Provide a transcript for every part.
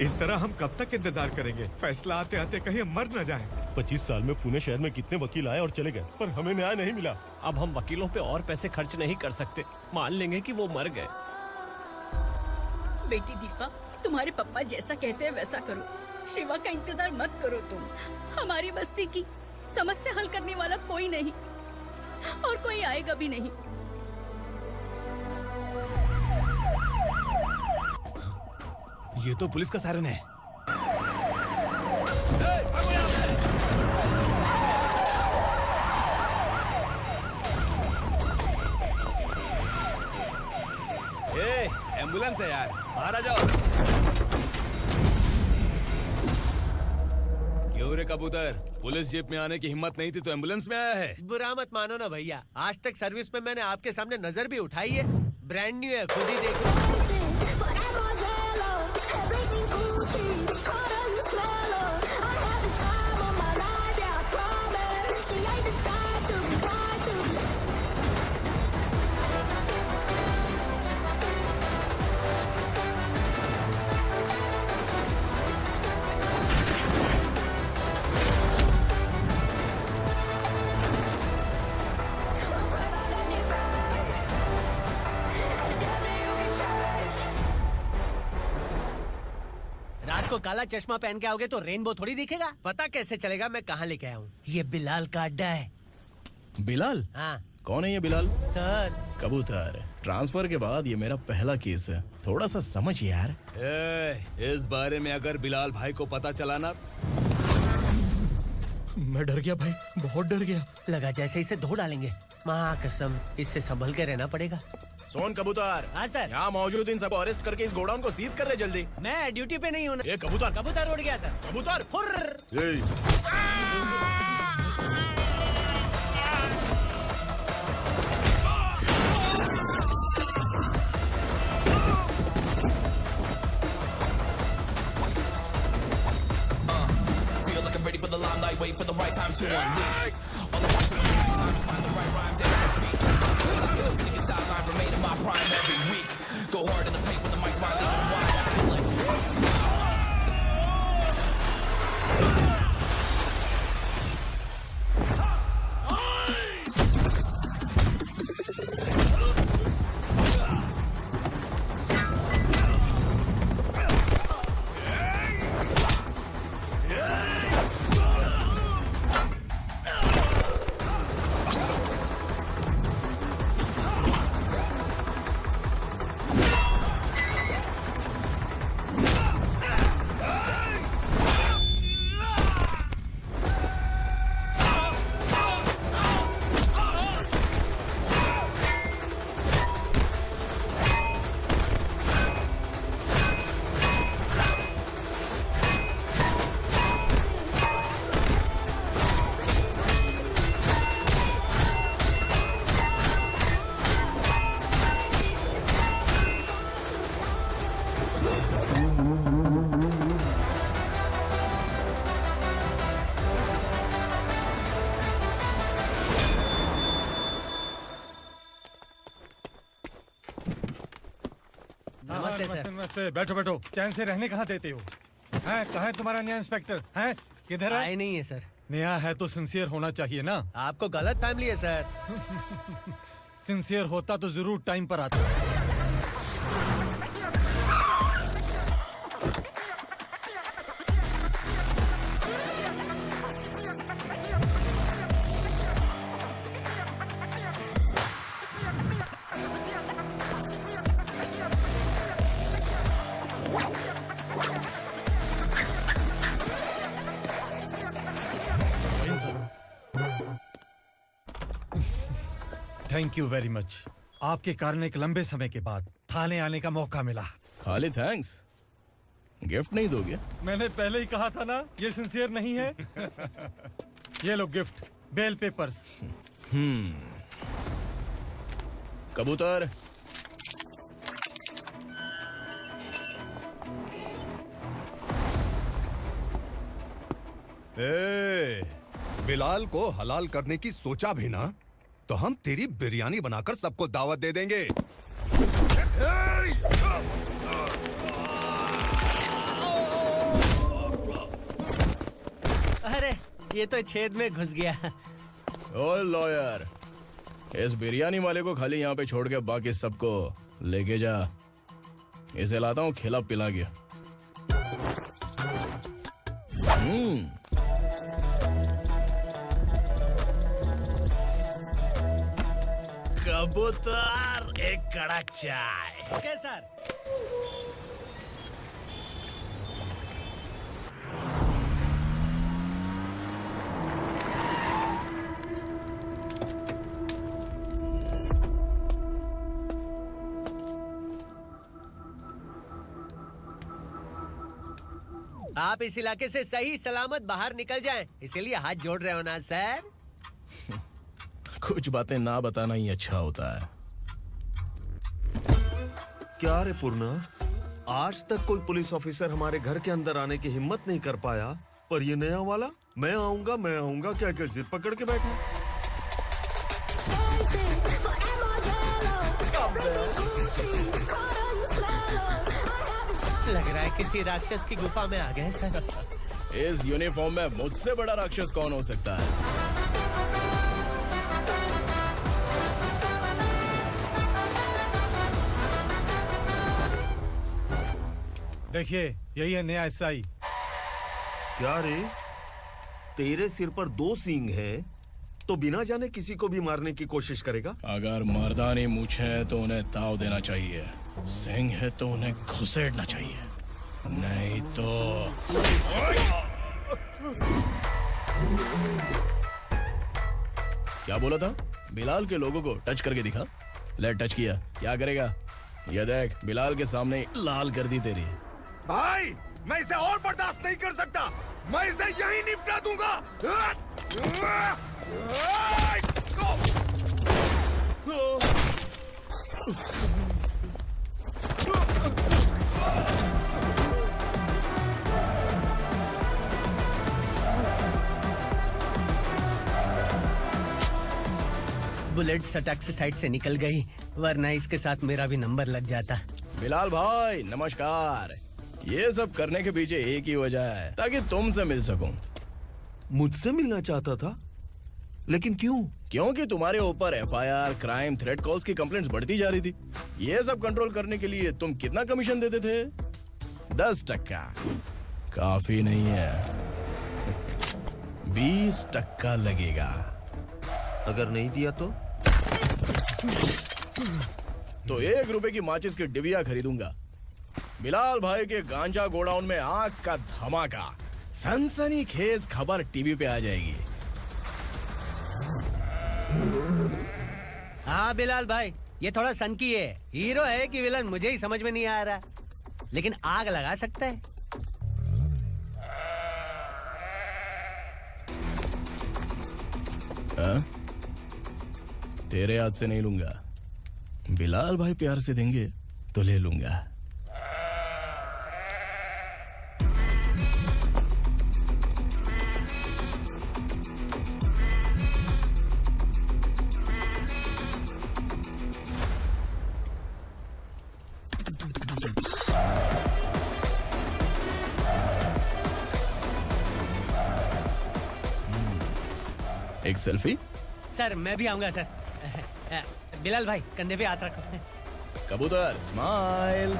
इस तरह हम कब तक इंतजार करेंगे? फैसला आते आते कहीं हम मर न जाएं। 25 साल में पुणे शहर में कितने वकील आए और चले गए, पर हमें न्याय नहीं मिला। अब हम वकीलों पे और पैसे खर्च नहीं कर सकते। मान लेंगे कि वो मर गए। बेटी दीपा, तुम्हारे पापा जैसा कहते हैं वैसा करो। शिवा का इंतजार मत करो तुम। हमारी बस्ती की समस्या हल करने वाला कोई नहीं और कोई आएगा भी नहीं। ये तो पुलिस का सायरन है। एम्बुलेंस है यार, बाहर आ जाओ। क्यों रे कबूतर, पुलिस जीप में आने की हिम्मत नहीं थी तो एम्बुलेंस में आया है? बुरा मत मानो ना भैया, आज तक सर्विस में मैंने आपके सामने नजर भी उठाई है। ब्रांड न्यू है, खुद ही देखो। को काला चश्मा पहन के आओगे तो रेनबो थोड़ी दिखेगा। पता कैसे चलेगा मैं कहाँ लेके आया हूँ? ये बिलाल का अड्डा है। बिलाल? हाँ। कौन है ये बिलाल? सर कबूतर, ट्रांसफर के बाद ये मेरा पहला केस है, थोड़ा सा समझ यार। इस बारे में अगर बिलाल भाई को पता चला ना। मैं डर गया भाई, बहुत डर गया। लगा जैसे इसे धो डालेंगे। माँ कसम, इससे संभल के रहना पड़ेगा। सोन कबूतर। हाँ सर। यहाँ मौजूद इन सबको अरेस्ट करके इस गोडाउन को सीज कर रहे जल्दी। मैं ड्यूटी पे नहीं हूँ। ये कबूतर। कबूतर उड़ गया सर। कबूतर। Ready for the limelight, wait for the right time to unleash. All the time to find the right rhymes every beat. Nigga sideline remaining my prime every week. Go hard in the paint with the mic's wide and wide. I feel like नमस्ते। बैठो बैठो, चैन से रहने कहाँ देते हो? हैं, कहाँ है तुम्हारा नया इंस्पेक्टर? हैं, किधर है? आए नहीं है सर। नया है तो सिंसियर होना चाहिए ना। आपको गलत फैमिली है सर। सिंसियर होता तो जरूर टाइम पर आता। Thank you very much. आपके कारण एक लंबे समय के बाद थाने आने का मौका मिला। खाली थैंक्स, गिफ्ट नहीं दोगे? मैंने पहले ही कहा था ना, ये सिंसियर नहीं है। ये लो गिफ्ट, बेल पेपर्स। कबूतर। बिलाल को हलाल करने की सोचा भी ना, तो हम तेरी बिरयानी बनाकर सबको दावत दे देंगे। अरे ये तो छेद में घुस गया। ओ लॉयर, इस बिरयानी वाले को खाली यहाँ पे छोड़ के बाकी सबको लेके जा। इसे लाता हूँ खिला पिला गया। कबूतर, एक कड़क चाय। Okay sir. आप इस इलाके से सही सलामत बाहर निकल जाएं, इसीलिए हाथ जोड़ रहे हो ना सर? कुछ बातें ना बताना ही अच्छा होता है। क्या रे पूर्णा, आज तक कोई पुलिस ऑफिसर हमारे घर के अंदर आने की हिम्मत नहीं कर पाया, पर ये नया वाला मैं आऊंगा क्या क्या जिद पकड़ के बैठा। लग रहा है किसी राक्षस की गुफा में आ गए सर। इस यूनिफॉर्म में मुझसे बड़ा राक्षस कौन हो सकता है? देखिए, यही है नया एसआई। क्या रे, तेरे सिर पर 2 सींग है तो बिना जाने किसी को भी मारने की कोशिश करेगा? अगर मर्दानी मूछें है तो उन्हें ताव देना चाहिए, सिंह है तो उन्हें घुसेड़ना चाहिए, नहीं तो। क्या बोला था? बिलाल के लोगों को टच करके दिखा। ले टच किया, क्या करेगा? ये देख, बिलाल के सामने लाल कर दी तेरी। भाई, मैं इसे और बर्दाश्त नहीं कर सकता। मैं इसे यहीं निपटा दूंगा। बुलेट सटक से साइड से निकल गई, वरना इसके साथ मेरा भी नंबर लग जाता। बिलाल भाई नमस्कार। ये सब करने के पीछे एक ही वजह है, ताकि तुमसे मिल सकूं। मुझसे मिलना चाहता था, लेकिन क्यों? क्योंकि तुम्हारे ऊपर एफआईआर, क्राइम, थ्रेट कॉल्स की कंप्लेंट्स बढ़ती जा रही थी। ये सब कंट्रोल करने के लिए तुम कितना कमीशन देते थे? 10%। काफी नहीं है, 20% लगेगा। अगर नहीं दिया तो 1 रुपए की माचिस की डिबिया खरीदूंगा। बिलाल भाई के गांजा गोडाउन में आग का धमाका, सनसनीखेज खबर टीवी पे आ जाएगी। हाँ बिलाल भाई, ये थोड़ा सनकी है। हीरो है कि विलन मुझे ही समझ में नहीं आ रहा, लेकिन आग लगा सकता है। तेरे हाथ से नहीं लूंगा, बिलाल भाई प्यार से देंगे तो ले लूंगा। एक सेल्फी? सर मैं भी आऊंगा सर। बिलाल भाई कंधे पे हाथ रखो। कबूतर स्माइल।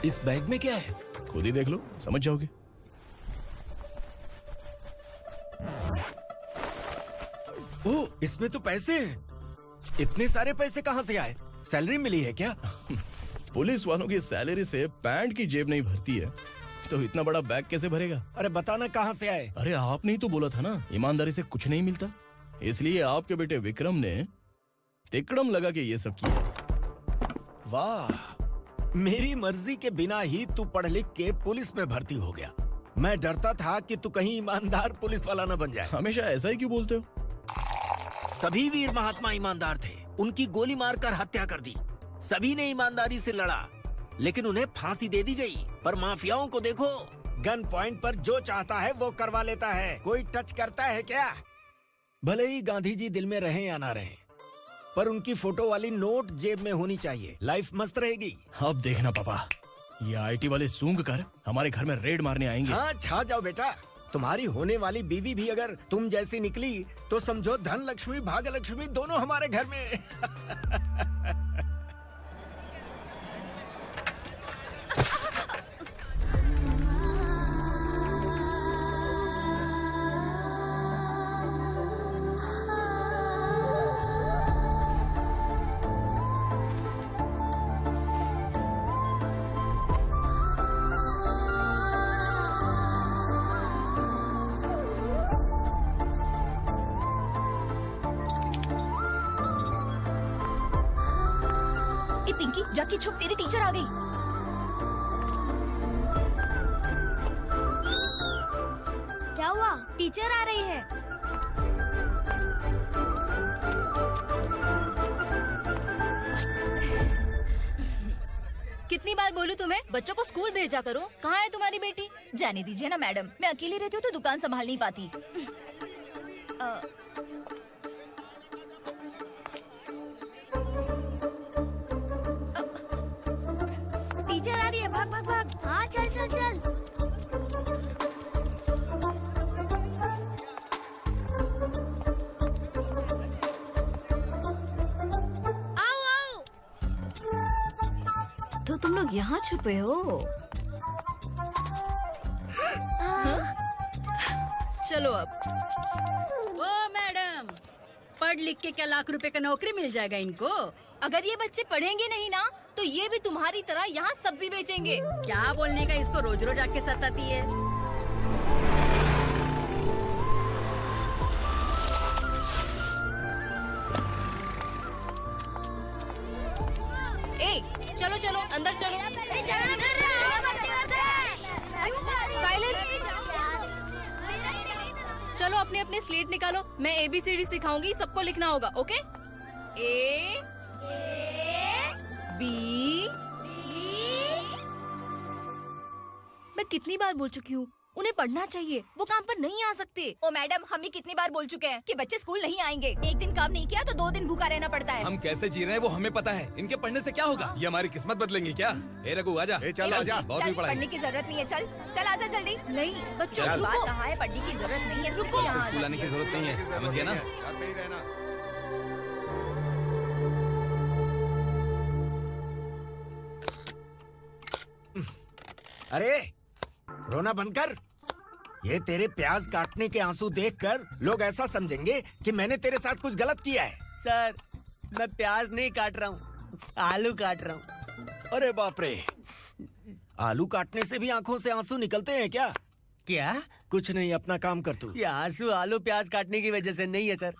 इस बैग में क्या है? खुद ही देख लो, समझ जाओगे। ओह, इसमें तो पैसे हैं। इतने सारे पैसे कहाँ से आए? सैलरी मिली है क्या? पुलिस वालों की सैलरी से पैंट की जेब नहीं भरती है, तो इतना बड़ा बैग कैसे भरेगा? अरे बताना कहाँ से आए? अरे आपने ही तो बोला था ना, ईमानदारी से कुछ नहीं मिलता। इसलिए आपके बेटे विक्रम ने तिकड़म लगा के ये सब किया। वाह, मेरी मर्जी के बिना ही तू पढ़ लिख के पुलिस में भर्ती हो गया। मैं डरता था कि तू कहीं ईमानदार पुलिस वाला न बन जाए। हमेशा ऐसा ही क्यों बोलते हो? सभी वीर महात्मा ईमानदार थे, उनकी गोली मारकर हत्या कर दी। सभी ने ईमानदारी से लड़ा, लेकिन उन्हें फांसी दे दी गई। पर माफियाओं को देखो, गन पॉइंट पर जो चाहता है वो करवा लेता है। कोई टच करता है क्या? भले ही गांधी जी दिल में रहें या ना रहें, पर उनकी फोटो वाली नोट जेब में होनी चाहिए। लाइफ मस्त रहेगी। अब देखना पापा, ये आईटी वाले सूंघ कर हमारे घर में रेड मारने आएंगे। हाँ, छा जाओ बेटा। तुम्हारी होने वाली बीवी भी अगर तुम जैसी निकली तो समझो धन लक्ष्मी भाग्य लक्ष्मी दोनों हमारे घर में। पिंकी, जाके छुप, तेरी टीचर आ गई। क्या हुआ? टीचर आ रही है। कितनी बार बोलूं तुम्हें, बच्चों को स्कूल भेजा करो। कहाँ है तुम्हारी बेटी? जाने दीजिए ना मैडम, मैं अकेली रहती हूँ तो दुकान संभाल नहीं पाती। टीचर आ रही है, भाग भाग भाग। हाँ, चल चल चल। आओ आओ। तो तुम लोग यहाँ छुपे हो? चलो अब। ओ मैडम, पढ़ लिख के क्या लाख रुपए का नौकरी मिल जाएगा इनको? अगर ये बच्चे पढ़ेंगे नहीं ना तो ये भी तुम्हारी तरह यहाँ सब्जी बेचेंगे। क्या बोलने का, इसको रोज रोज आके सताती है। ए, चलो चलो अंदर चलो। साइलेंस। चलो अपने अपने स्लेट निकालो, मैं ABCD सिखाऊंगी, सबको लिखना होगा। ओके? A B। मैं कितनी बार बोल चुकी हूँ, उन्हें पढ़ना चाहिए, वो काम पर नहीं आ सकते। ओ मैडम, हम भी कितनी बार बोल चुके हैं कि बच्चे स्कूल नहीं आएंगे। एक दिन काम नहीं किया तो 2 दिन भूखा रहना पड़ता है। हम कैसे जी रहे हैं वो हमें पता है, इनके पढ़ने से क्या होगा? ये हमारी किस्मत बदलेंगे क्या? ए रघु आजा। चल आजा। बहुत भी पढ़ाई। पढ़ने की जरूरत नहीं है, चल चल आजा जल्दी। नहीं बच्चों, बात कहा है, पढ़ने की जरूरत नहीं है, रुको। स्कूल आने की जरूरत नहीं है, समझ गया ना? घर में ही रहना। अरे रोना बंद कर। ये तेरे प्याज काटने के आंसू देखकर लोग ऐसा समझेंगे कि मैंने तेरे साथ कुछ गलत किया है। सर, मैं प्याज नहीं काट रहा हूँ, आलू काट रहा हूँ। अरे बाप रे, आलू काटने से भी आंखों से आंसू निकलते हैं क्या? क्या? कुछ नहीं, अपना काम कर तू। ये आंसू आलू प्याज काटने की वजह से नहीं है सर,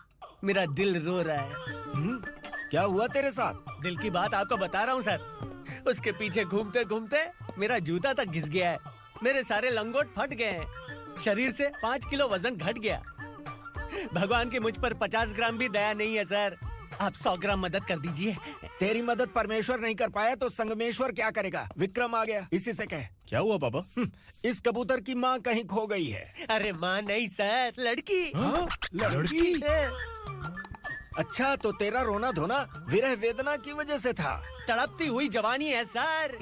मेरा दिल रो रहा है। क्या हुआ तेरे साथ? दिल की बात आपको बता रहा हूँ सर। उसके पीछे घूमते घूमते मेरा जूता तक घिस गया है, मेरे सारे लंगोट फट गए हैं, शरीर से 5 किलो वजन घट गया। भगवान की मुझ पर 50 ग्राम भी दया नहीं है सर, आप 100 ग्राम मदद कर दीजिए। तेरी मदद परमेश्वर नहीं कर पाया तो संगमेश्वर क्या करेगा? विक्रम आ गया, इसी से कह। क्या हुआ पापा? इस कबूतर की माँ कहीं खो गई है। अरे माँ नहीं सर, लड़की। लड़की? अच्छा, तो तेरा रोना धोना विरह वेदना की वजह से था। तड़पती हुई जवानी है सर।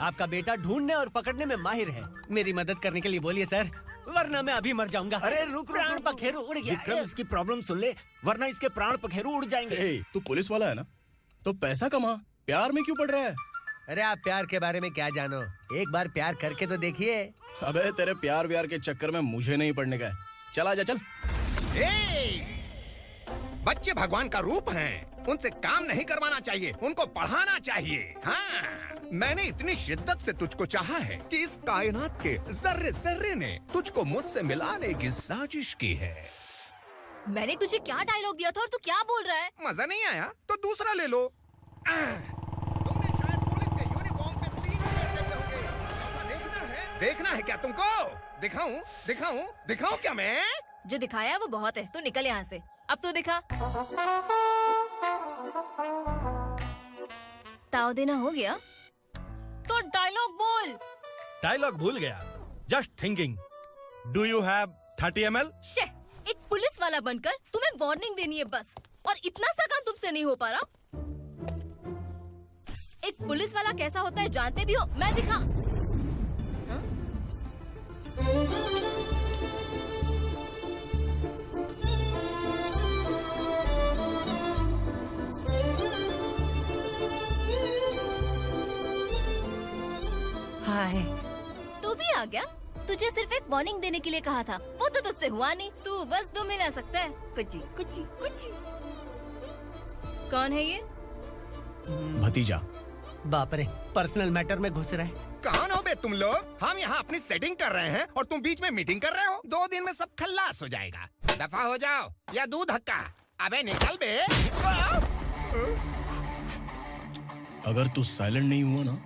आपका बेटा ढूंढने और पकड़ने में माहिर है, मेरी मदद करने के लिए बोलिए सर, वरना मैं अभी मर जाऊंगा। अरे रुक, प्राण पखेरु उड़ गया। विक्रम, इसकी प्रॉब्लम सुन ले, वरना इसके प्राण पखेरु उड़ जाएंगे। तू पुलिस वाला है ना, तो पैसा कमा, प्यार में क्यों पड़ रहा है? अरे आप प्यार के बारे में क्या जानो, एक बार प्यार करके तो देखिए। अबे तेरे प्यार व्यार के चक्कर में मुझे नहीं पड़ने का है, चल आजा चल। बच्चे भगवान का रूप हैं, उनसे काम नहीं करवाना चाहिए, उनको पढ़ाना चाहिए। हाँ, मैंने इतनी शिद्दत से तुझको चाहा है कि इस कायनात के जर्रे जर्रे ने तुझको मुझसे मिलाने की साजिश की है। मैंने तुझे क्या डायलॉग दिया था और तू क्या बोल रहा है? मजा नहीं आया तो दूसरा ले लो। तुमने शायद पुलिस के यूनिफॉर्म पे 3 शर्ट देखे होंगे। देखना है क्या तुमको? दिखाऊं दिखाऊं दिखाऊं क्या मैं? जो दिखाया वो बहुत है, तू निकल यहाँ से। अब तो दिखा। ताव देना हो गया? डायलॉग बोल। डायलॉग भूल गया। Just thinking. Do you have 30 ml? शे, एक पुलिस वाला बनकर तुम्हें वार्निंग देनी है बस, और इतना सा काम तुमसे नहीं हो पा रहा। एक पुलिस वाला कैसा होता है जानते भी हो? मैं दिखा। हाय। तू भी आ गया? तुझे सिर्फ एक वार्निंग देने के लिए कहा था, वो तो तुझसे हुआ नहीं। तू बस दुम हिला सकता है। कुची कुची कुची। कौन है ये? भतीजा। बाप रे, पर्सनल मैटर में घुस रहे। कौन हो बे तुम लोग? हम यहाँ अपनी सेटिंग कर रहे हैं और तुम बीच में मीटिंग कर रहे हो। 2 दिन में सब खल्लास हो जाएगा। दफा हो जाओ या दूध हक्का। अबे निकल बे। अगर तू साइलेंट नहीं हुआ ना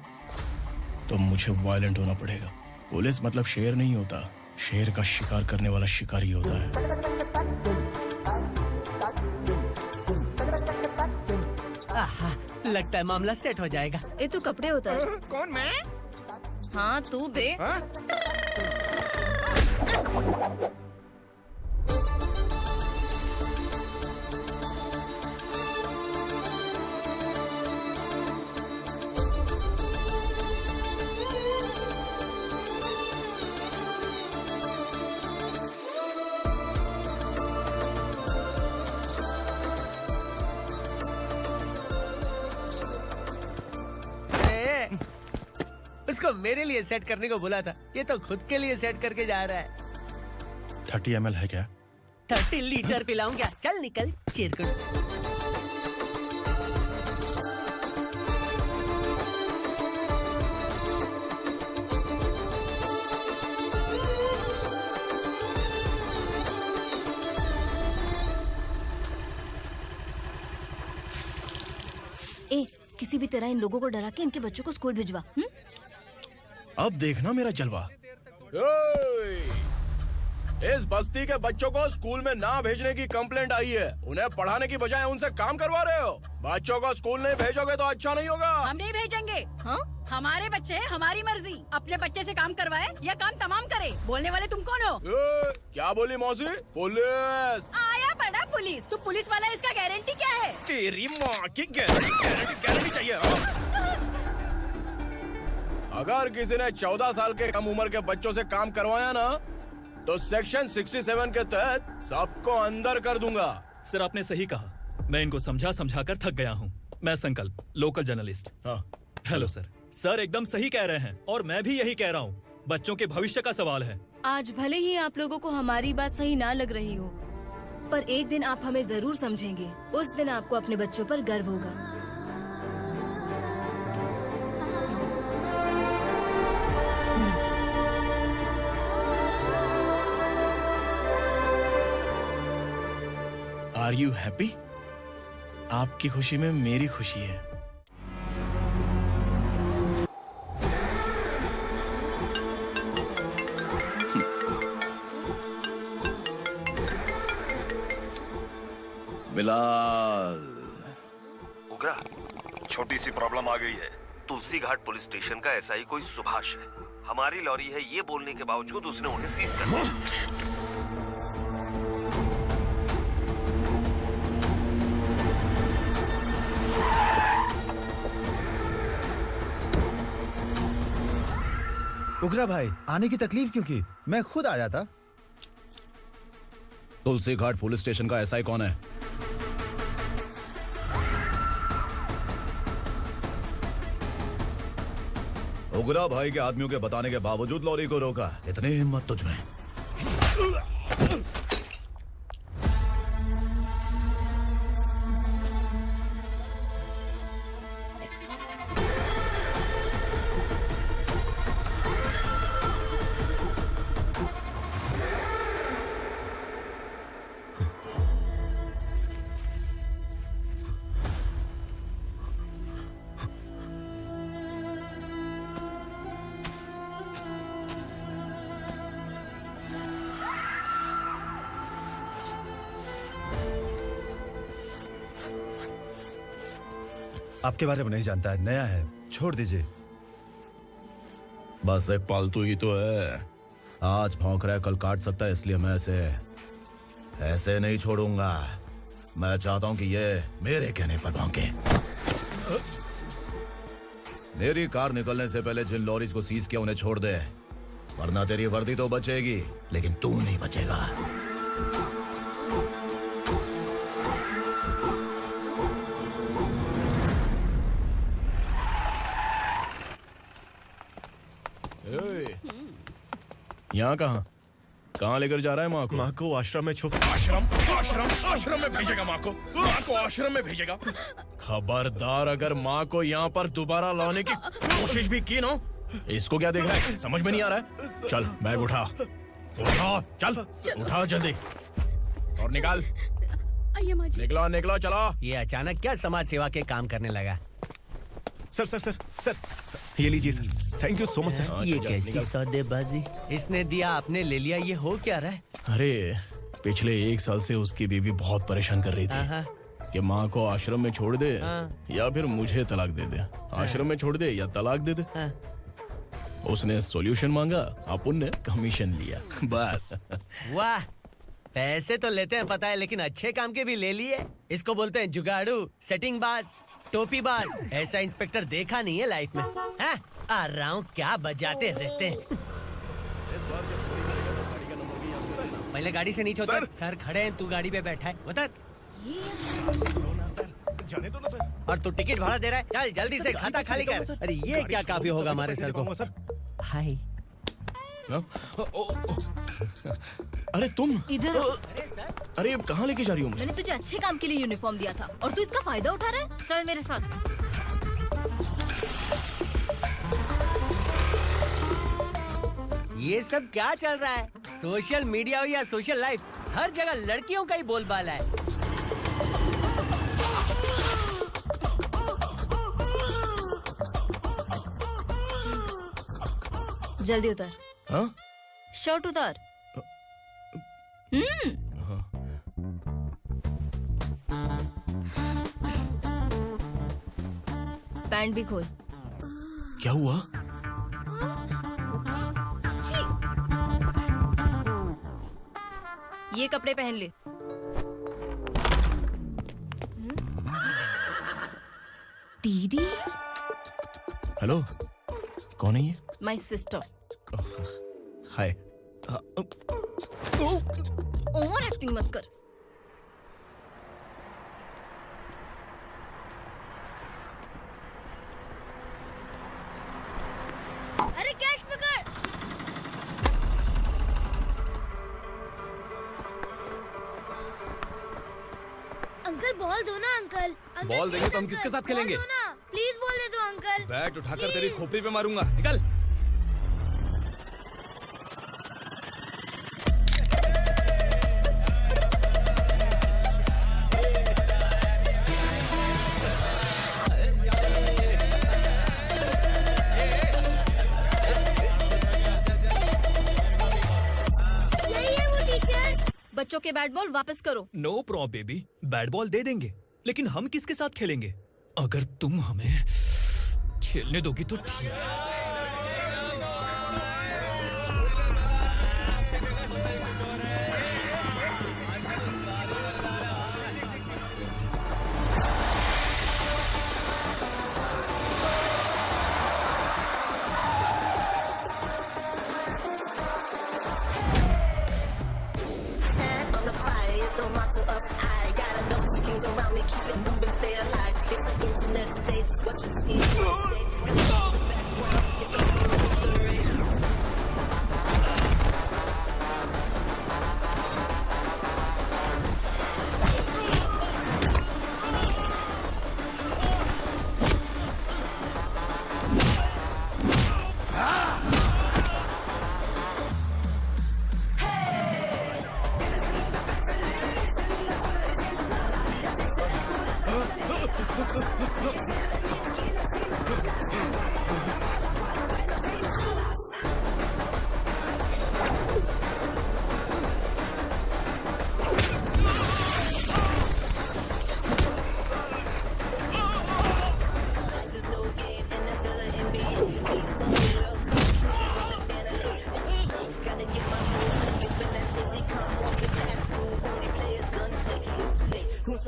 तो मुझे वायलेंट होना पड़ेगा। पुलिस मतलब शेर नहीं होता, शेर का शिकार करने वाला शिकारी होता है। आहा, लगता है मामला सेट हो जाएगा। ये तू कपड़े उतार। कौन मैं? हाँ तू बे। उसको मेरे लिए सेट करने को बोला था, ये तो खुद के लिए सेट करके जा रहा है। 30 ml है क्या? 30 लीटर पिलाऊंगा। चल निकल चिरकुट। ए, किसी भी तरह इन लोगों को डरा के इनके बच्चों को स्कूल भिजवा। अब देखना मेरा जलवा। इस बस्ती के बच्चों को स्कूल में ना भेजने की कंप्लेंट आई है। उन्हें पढ़ाने की बजाय उनसे काम करवा रहे हो। बच्चों को स्कूल नहीं भेजोगे तो अच्छा नहीं होगा। हम नहीं भेजेंगे। हाँ? हमारे बच्चे हमारी मर्जी। अपने बच्चे से काम करवाए या काम तमाम करे। बोलने वाले तुम कौन हो? क्या बोली मौसी? पुलिस आया बड़ा पुलिस। तू पुलिस वाला, इसका गारंटी क्या है? तेरी माँ की गारंटी चाहिए। अगर किसी ने 14 साल के कम उम्र के बच्चों से काम करवाया ना तो सेक्शन 67 के तहत सबको अंदर कर दूंगा। सर आपने सही कहा। मैं इनको समझा कर थक गया हूँ। मैं संकल्प, लोकल जर्नलिस्ट। हाँ। Hello sir. सर एकदम सही कह रहे हैं और मैं भी यही कह रहा हूँ। बच्चों के भविष्य का सवाल है। आज भले ही आप लोगों को हमारी बात सही ना लग रही हो, पर एक दिन आप हमें जरूर समझेंगे। उस दिन आपको अपने बच्चों पर गर्व होगा। Are you happy? आपकी खुशी में मेरी खुशी है। बिलाल। उगरा, छोटी सी प्रॉब्लम आ गई है। तुलसी घाट पुलिस स्टेशन का एसआई कोई सुभाष है। हमारी लॉरी है ये बोलने के बावजूद उसने उन्हें सीज कर दिया। उगरा भाई, आने की तकलीफ क्यों की? मैं खुद आ जाता। तुलसी घाट पुलिस स्टेशन का एसआई कौन है? उगरा भाई के आदमियों के बताने के बावजूद लॉरी को रोका। इतनी हिम्मत तुझमें? आपके बारे में नहीं जानता है, नया है, छोड़ दीजिए। बस एक पालतू ही तो है। आज भौंक रहा है, कल काट सकता है, इसलिए मैं ऐसे नहीं छोड़ूंगा। मैं चाहता हूं कि ये मेरे कहने पर भौंके। मेरी कार निकलने से पहले जिन लॉरीज को सीज किया उन्हें छोड़ दे, वरना तेरी वर्दी तो बचेगी लेकिन तू नहीं बचेगा। यहाँ कहाँ लेकर जा रहा है माँ को? माँ को आश्रम में आश्रम में भेजेगा माँ को आश्रम में भेजेगा। खबरदार, अगर माँ को यहाँ पर दोबारा लाने की कोशिश भी की ना, इसको क्या देख रहा है, समझ में नहीं आ रहा है? चल बैग उठा, चल उठा जल्दी और निकाल। निकला चला। ये अचानक क्या समाज सेवा के काम करने लगा? सर ये लीजिए sir, thank you so much sir. ये कैसी सौदेबाजी? इसने दिया, आपने ले लिया, ये हो क्या रहा है? अरे पिछले 1 साल से उसकी बीवी बहुत परेशान कर रही थी कि माँ को आश्रम में छोड़ दे या फिर मुझे तलाक दे दे। आश्रम में छोड़ दे या तलाक दे दे। उसने सॉल्यूशन मांगा, अपन ने कमीशन लिया, बस। वाह, पैसे तो लेते हैं पता है, लेकिन अच्छे काम के भी ले लिए। इसको बोलते हैं जुगाड़ू, सेटिंग बाज, टोपी बाज। ऐसा इंस्पेक्टर देखा नहीं है लाइफ में। हाँ? आ रहा हूँ, क्या बजाते रहते हैं। पहले गाड़ी से नीचे उतर। सर खड़े हैं, तू गाड़ी पे बैठा है, उतर। जाने दो ना सर। और तू टिकट भाड़ा दे रहा है, चल जल्दी से खाता खाली कर। अरे ये क्या काफी होगा हमारे सर को। हाय। अरे तुम इधर। अरे अब कहाँ लेके जा रही हो मुझे? मैंने तुझे अच्छे काम के लिए यूनिफॉर्म दिया था और तू इसका फायदा उठा रहा है। चल मेरे साथ। ये सब क्या चल रहा है? सोशल मीडिया हो या सोशल लाइफ, हर जगह लड़कियों का ही बोलबाला है। जल्दी उतर। हाँ? शर्ट उतार। पैंट भी खोल। क्या हुआ? ये कपड़े पहन ले। दीदी। हेलो, कौन है ये? My sister. Hi. Over acting मत कर। अरे कैच पकड़। अंकल बॉल दो ना अंकल। बॉल देंगे तो हम किसके साथ खेलेंगे? प्लीज बॉल दे दो अंकल। बैट उठाकर तेरी खोपड़ी पे मारूंगा, निकल। बच्चों के बैट बॉल वापस करो। No problem baby, bat ball दे देंगे, लेकिन हम किसके साथ खेलेंगे? अगर तुम हमें खेलने दोगी तो ठीक है।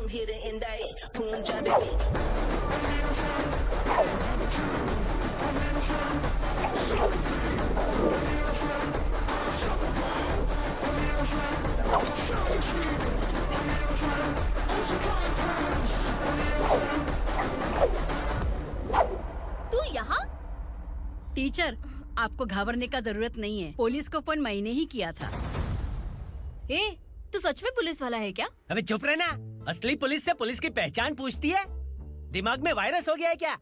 hear the indict. Boom, drop it. तू यहाँ? टीचर, आपको घबराने का जरूरत नहीं है। पुलिस को फोन मैंने ही किया था। ए, तू सच में पुलिस वाला है क्या? अबे चुप रहना। असली पुलिस से पुलिस की पहचान पूछती है? दिमाग में वायरस हो गया है क्या?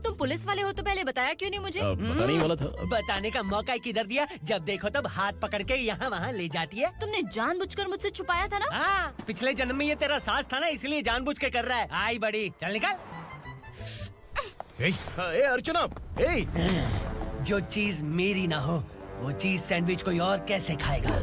तुम पुलिस वाले हो तो पहले बताया क्यों नहीं मुझे? बताने ही वाला था। बताने का मौका किधर दिया? जब देखो तब हाथ पकड़ के यहाँ वहाँ ले जाती है। तुमने जानबूझकर मुझसे छुपाया था ना? हाँ, पिछले जन्म में ये तेरा सास था ना, इसलिए जानबूझ के कर रहा है। आई बड़ी, चल निकल। ए अर्चना, जो चीज मेरी ना हो वो चीज सैंडविच कोई और कैसे खाएगा?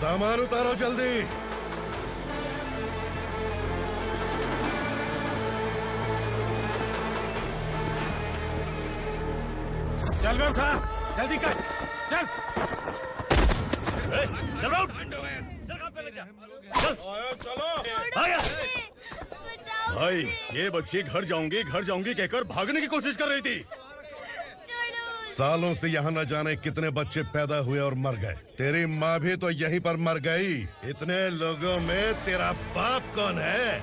सामान उतारो जल्दी। चल बे उठा, जल्दी कर, चल। चल उठ। भाई, ये बच्ची घर जाऊंगी कहकर भागने की कोशिश कर रही थी। सालों से यहाँ न जाने कितने बच्चे पैदा हुए और मर गए। तेरी माँ भी तो यहीं पर मर गई। इतने लोगों में तेरा बाप कौन है?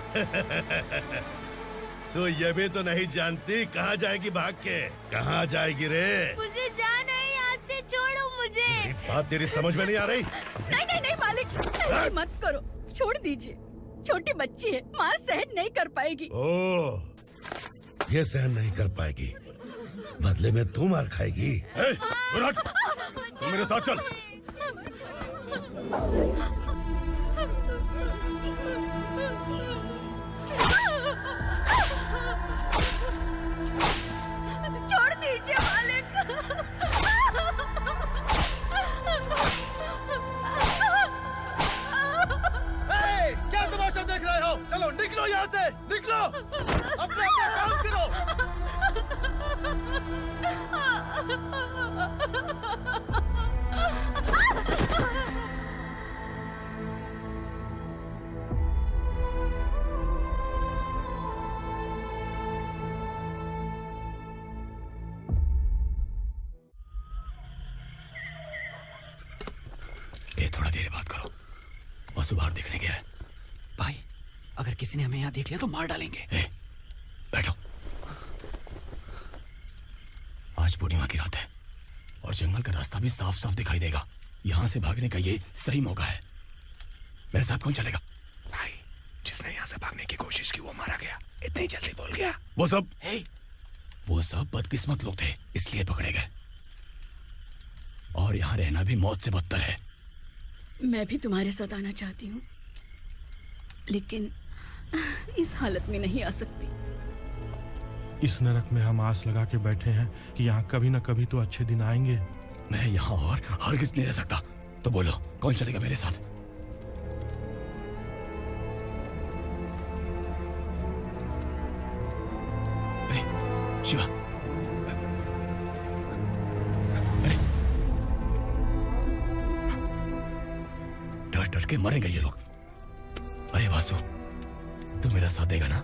तू ये भी तो नहीं जानती कहाँ जाएगी भाग के? कहाँ जाएगी रे? मुझे जाना है, यहाँ से छोड़ो मुझे। बात तेरी समझ में नहीं आ रही? नहीं मालिक, ऐसे मत करो, छोड़ दीजिए। छोटी बच्ची है, माँ सहन नहीं कर पाएगी। ओह, ये सहन नहीं कर पाएगी, बदले में तू मार खाएगी। तू मेरे साथ चल। छोड़ दीजिए मालिक। क्या तमाशा देख रहे हो? चलो निकलो यहाँ से, निकलो। अपना काम करो। थोड़ा देर बात करो। वसु बाहर देखने गया है। भाई, अगर किसी ने हमें यहाँ देख लिया तो मार डालेंगे। बैठो। आज पूर्णिमा की रात है और जंगल का रास्ता भी साफ साफ दिखाई देगा। यहाँ से भागने का ये सही मौका है। मेरे साथ कौन चलेगा? भाई, जिसने यहाँ से भागने की कोशिश की वो मारा गया। इतनी जल्दी बोल गया। वो सब बदकिस्मत लोग थे, इसलिए पकड़े गए। और यहाँ रहना भी मौत से बदतर है। मैं भी तुम्हारे साथ आना चाहती हूँ, लेकिन इस हालत में नहीं आ सकती। इस नरक में हम आस लगा के बैठे हैं कि यहाँ कभी न कभी तो अच्छे दिन आएंगे। मैं यहाँ और हरगिज़ नहीं रह सकता। तो बोलो, कौन चलेगा मेरे साथ? अरे शिवा, अरे डर डर के मरेंगे ये लोग। अरे वासु, तू मेरा साथ देगा ना?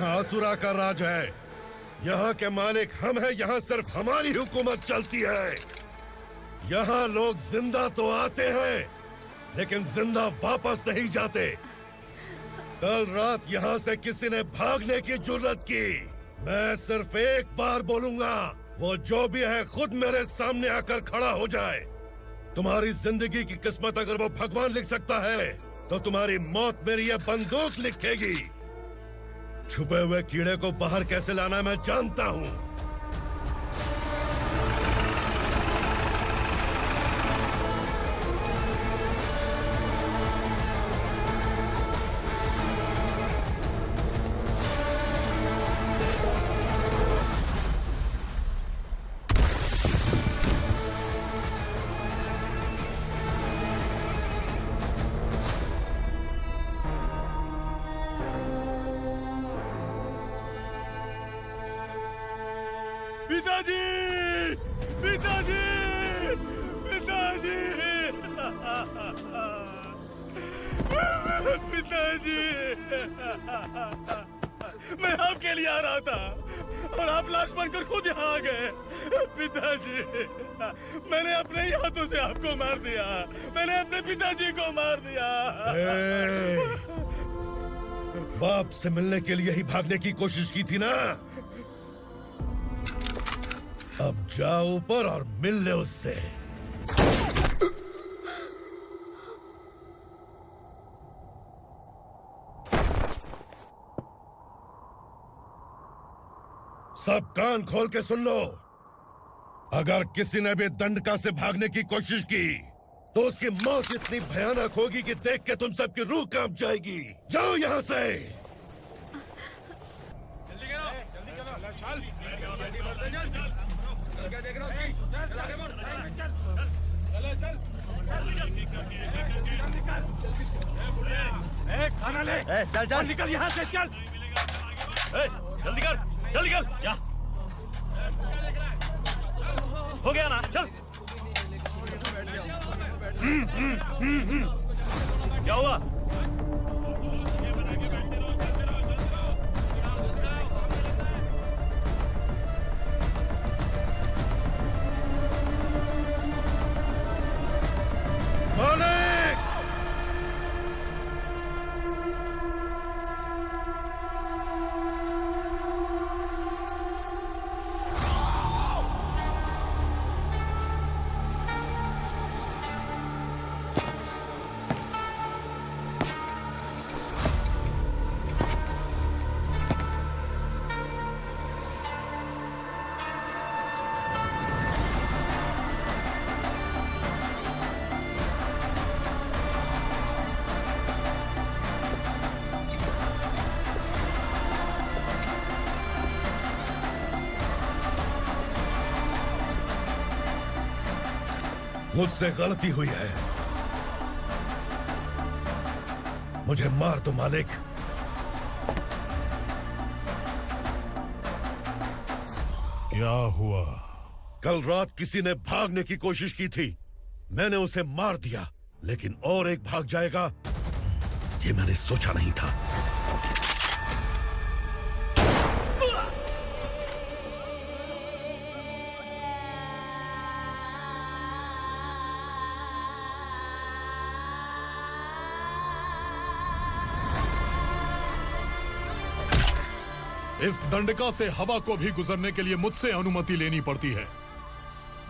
यहाँ असुरा का राज है। यहाँ के मालिक हम हैं, यहाँ सिर्फ हमारी हुकूमत चलती है। यहाँ लोग जिंदा तो आते हैं लेकिन जिंदा वापस नहीं जाते। कल रात यहाँ से किसी ने भागने की जुर्रत की, मैं सिर्फ एक बार बोलूंगा, वो जो भी है खुद मेरे सामने आकर खड़ा हो जाए। तुम्हारी जिंदगी की किस्मत अगर वो भगवान लिख सकता है तो तुम्हारी मौत मेरी ये बंदूक लिखेगी। छुपे हुए कीड़े को बाहर कैसे लाना मैं जानता हूँ। पिताजी, पिताजी, पिताजी, पिताजी, मैं आपके लिए आ रहा था और आप लाश बनकर खुद यहाँ आ गए। पिताजी, मैंने अपने ही हाथों से आपको मार दिया, मैंने अपने पिताजी को मार दिया। बाप से मिलने के लिए ही भागने की कोशिश की थी ना? अब जाओ ऊपर और मिल ले उससे। सब कान खोल के सुन लो। अगर किसी ने भी दंडका से भागने की कोशिश की तो उसकी मौत इतनी भयानक होगी कि देख के तुम सबकी रूह कांप जाएगी। जाओ यहाँ से। खाना ले। चल चल निकल यहाँ से, चल। जल्दी कर, जल्दी कर। क्या हो गया ना? चल। क्या हुआ? मुझसे गलती हुई है, मुझे मार दो मालिक। क्या हुआ? कल रात किसी ने भागने की कोशिश की थी, मैंने उसे मार दिया, लेकिन और एक भाग जाएगा ये मैंने सोचा नहीं था। इस दंडका से हवा को भी गुजरने के लिए मुझसे अनुमति लेनी पड़ती है।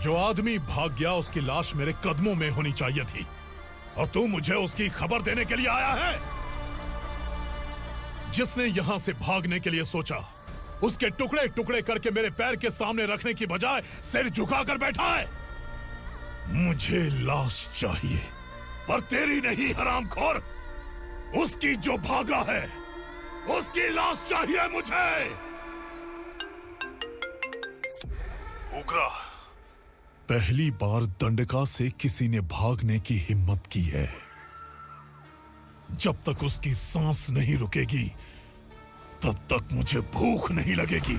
जो आदमी भाग गया उसकी लाश मेरे कदमों में होनी चाहिए थी, और तू मुझे उसकी खबर देने के लिए आया है। जिसने यहां से भागने के लिए सोचा उसके टुकड़े टुकड़े करके मेरे पैर के सामने रखने की बजाय सिर झुकाकर बैठा है। मुझे लाश चाहिए, पर तेरी नहीं हरामखोर, उसकी जो भागा है उसकी लाश चाहिए मुझे। उग्रा, पहली बार दंडका से किसी ने भागने की हिम्मत की है। जब तक उसकी सांस नहीं रुकेगी तब तक मुझे भूख नहीं लगेगी।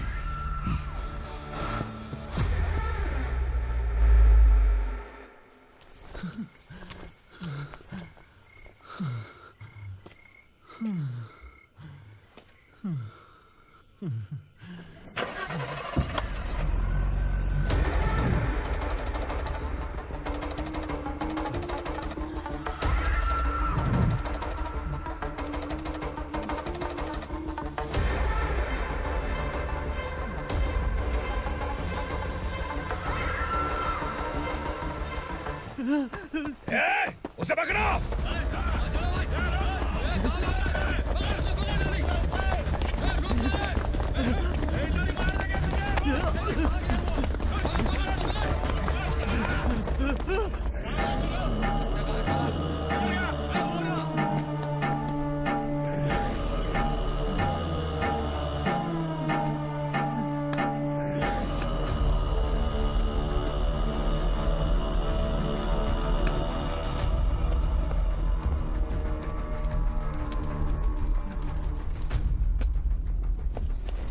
उसे पकड़ो।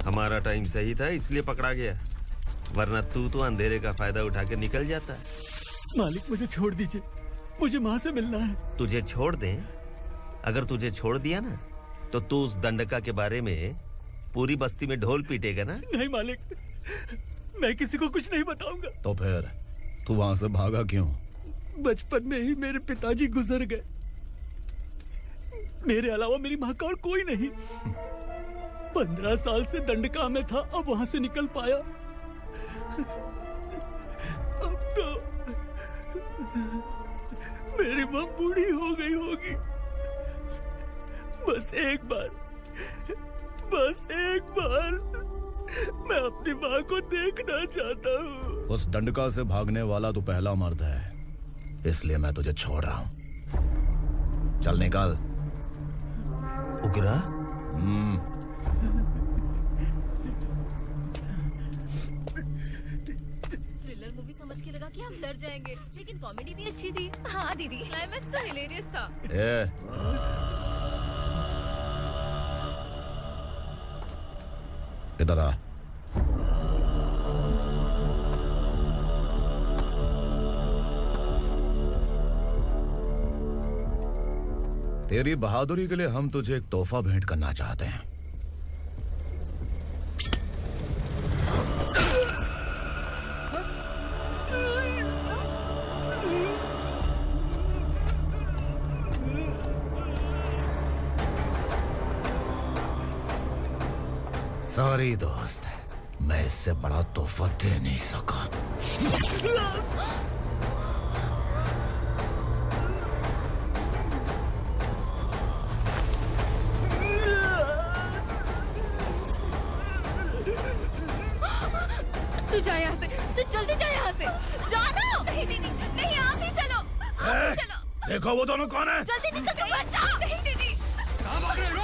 हमारा टाइम सही था इसलिए पकड़ा गया, वरना तू तो अंधेरे का फायदा उठा के निकल जाता। मालिक मुझे छोड़ दीजिए, मुझे माँ से मिलना है। तुझे छोड़ दें? अगर तुझे छोड़ दिया ना तो तू उस दंडका के बारे में पूरी बस्ती में ढोल पीटेगा ना। नहीं मालिक, मैं किसी को कुछ नहीं बताऊंगा। तो फिर तू वहां से भागा क्यों? बचपन में ही मेरे पिताजी गुजर गए, मेरे अलावा मेरी माँ का और कोई नहीं। 15 साल से दंडका में था, अब वहां से निकल पाया। अब तो मेरी माँ बूढ़ी हो गई होगी। बस एक बार मैं अपनी माँ को देखना चाहता हूँ। उस दंडका से भागने वाला तू पहला मर्द है, इसलिए मैं तुझे छोड़ रहा हूँ। चल निकल। उग्रा? थ्रिलर मूवी समझ के लगा कि हम डर जाएंगे, लेकिन कॉमेडी भी अच्छी थी। हाँ दीदी, क्लाइमैक्स तो हिलेरियस था। इधर आ। तेरी बहादुरी के लिए हम तुझे एक तोहफा भेंट करना चाहते हैं। सॉरी दोस्त, मैं इससे बड़ा तोहफा दे नहीं सका। तू जा यहाँ से, तू जल्दी जा यहाँ से। जानो। नहीं दीदी, नहीं, आप ही चलो, आप ही चलो। देखो वो दोनों कौन है? जल्दी निकल के मत जाओ। नहीं दीदी। कहाँ भाग रहे हो?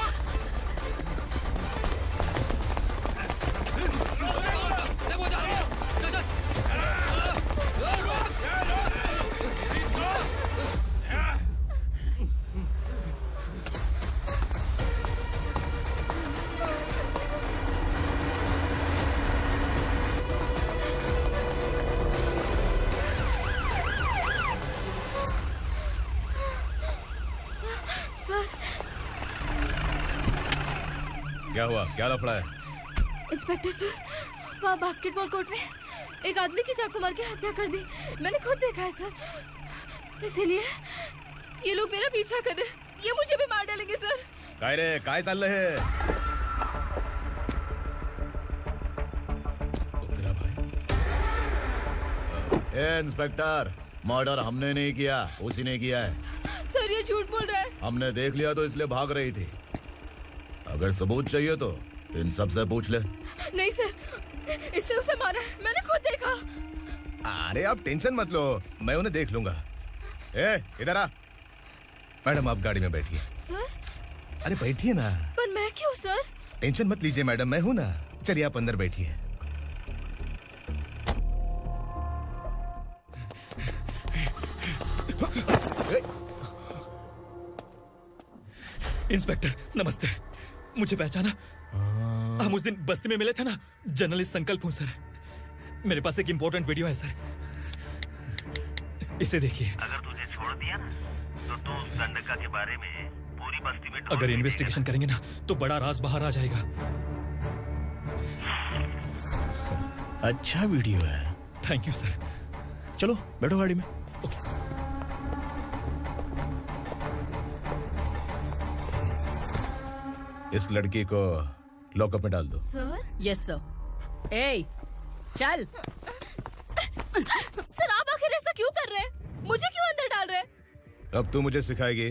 क्या हुआ? क्या लफड़ा है? इंस्पेक्टर सर, वहाँ बास्केटबॉल कोर्ट में एक आदमी की चाकू मार के हत्या कर दी। मैंने खुद देखा है सर, इसीलिए ये लोग मेरा पीछा कर रहे हैं। ये मुझे भी मार डालेंगे सर। काय रे, काय चाल रहे हैं? इंस्पेक्टर, मर्डर हमने नहीं किया, उसी ने किया है। सर ये झूठ बोल रहा है। हमने देख लिया तो इसलिए भाग रही थी। अगर सबूत चाहिए तो इन सब से पूछ ले। नहीं सर, इसने उसे मारा है, मैंने खुद देखा। अरे आप टेंशन मत लो, मैं उन्हें देख लूंगा। इधर आ। मैडम आप गाड़ी में बैठिए। सर? अरे बैठिए ना। पर मैं क्यों सर? टेंशन मत लीजिए मैडम, मैं हूं ना। चलिए आप अंदर बैठिए। इंस्पेक्टर नमस्ते, मुझे पहचाना? हम उस दिन बस्ती में मिले थे ना। जर्नलिस्ट संकल्प हूँ सर। मेरे पास एक इम्पोर्टेंट वीडियो है सर, इसे देखिए। अगर तुझे छोड़ दिया ना तो तू उस दंडका के बारे में पूरी बस्ती में अगर इन्वेस्टिगेशन करेंगे ना तो बड़ा राज बाहर आ जाएगा। अच्छा वीडियो है। Thank you sir. चलो बैठो गाड़ी में। इस लड़की को लॉकअप में डाल दो। सर? Yes sir. ए, चल। सर आप आखिर ऐसा क्यों कर रहे हैं? मुझे क्यों अंदर डाल रहे हैं? अब तू मुझे सिखाएगी?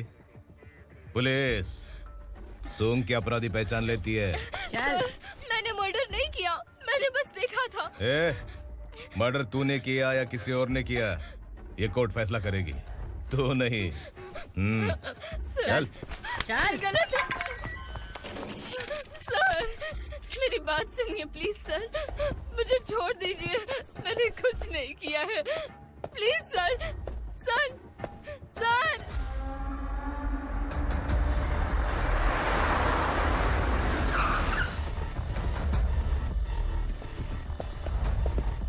पुलिस सूंघ के अपराधी पहचान लेती है। सर, मैंने मर्डर नहीं किया, मैंने बस देखा था। मर्डर तूने किया या किसी और ने किया, ये कोर्ट फैसला करेगी, तू नहीं। चल चल। गलत है सर, मेरी बात सुनिए प्लीज सर, मुझे छोड़ दीजिए, मैंने कुछ नहीं किया है, please sir. Sir sir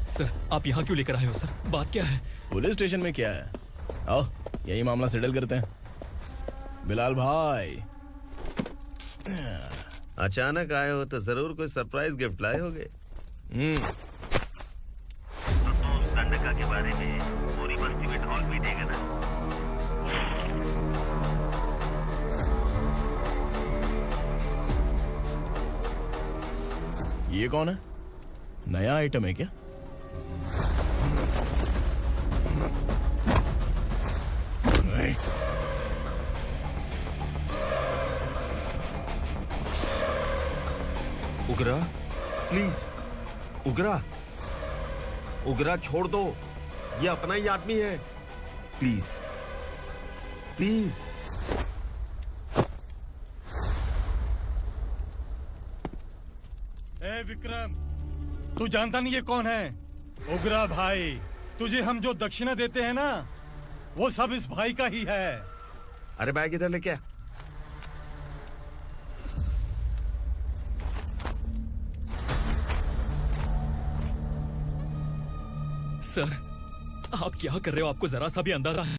sir आप यहाँ क्यों लेकर आए हो सर? बात क्या है? पुलिस स्टेशन में क्या है? आओ यही मामला सेटल करते हैं। बिलाल भाई, अचानक आए हो तो जरूर कोई सरप्राइज गिफ्ट लाए होगे। तो उस दंडका के बारे में पूरी बस्ती में ढोल पीटेगा ना? ये कौन है? नया आइटम है क्या? उगरा प्लीज, उगरा उगरा छोड़ दो, ये अपना ही आदमी है, प्लीज प्लीज। ए विक्रम, तू जानता नहीं ये कौन है? उगरा भाई, तुझे हम जो दक्षिणा देते हैं ना, वो सब इस भाई का ही है। अरे बैग इधर लेके आ। सर आप क्या कर रहे हो? आपको जरा सा भी अंदाजा है?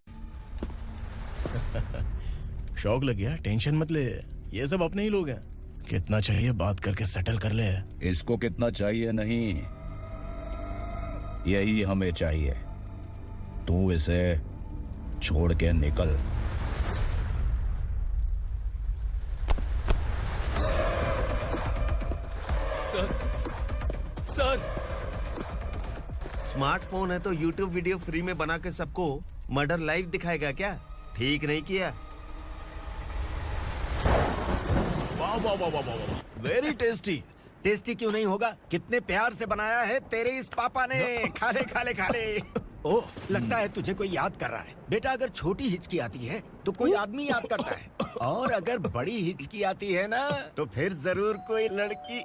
शौक लग गया? टेंशन मत ले, ये सब अपने ही लोग हैं। कितना चाहिए बात करके सेटल कर ले। इसको कितना चाहिए नहीं, यही हमें चाहिए। तू इसे छोड़ के निकल। सर सर स्मार्टफोन है तो YouTube वीडियो फ्री में बना के सबको मर्डर लाइव दिखाएगा क्या? ठीक नहीं किया। वाह वाह वाह वाह वाह, वेरी टेस्टी। टेस्टी क्यों नहीं होगा? कितने प्यार से बनाया है तेरे इस पापा ने। खा ले खा ले खा ले। ओह, लगता है तुझे कोई याद कर रहा है। बेटा अगर छोटी हिचकी आती है तो कोई आदमी याद करता है, और अगर बड़ी हिचकी आती है ना तो फिर जरूर कोई लड़की।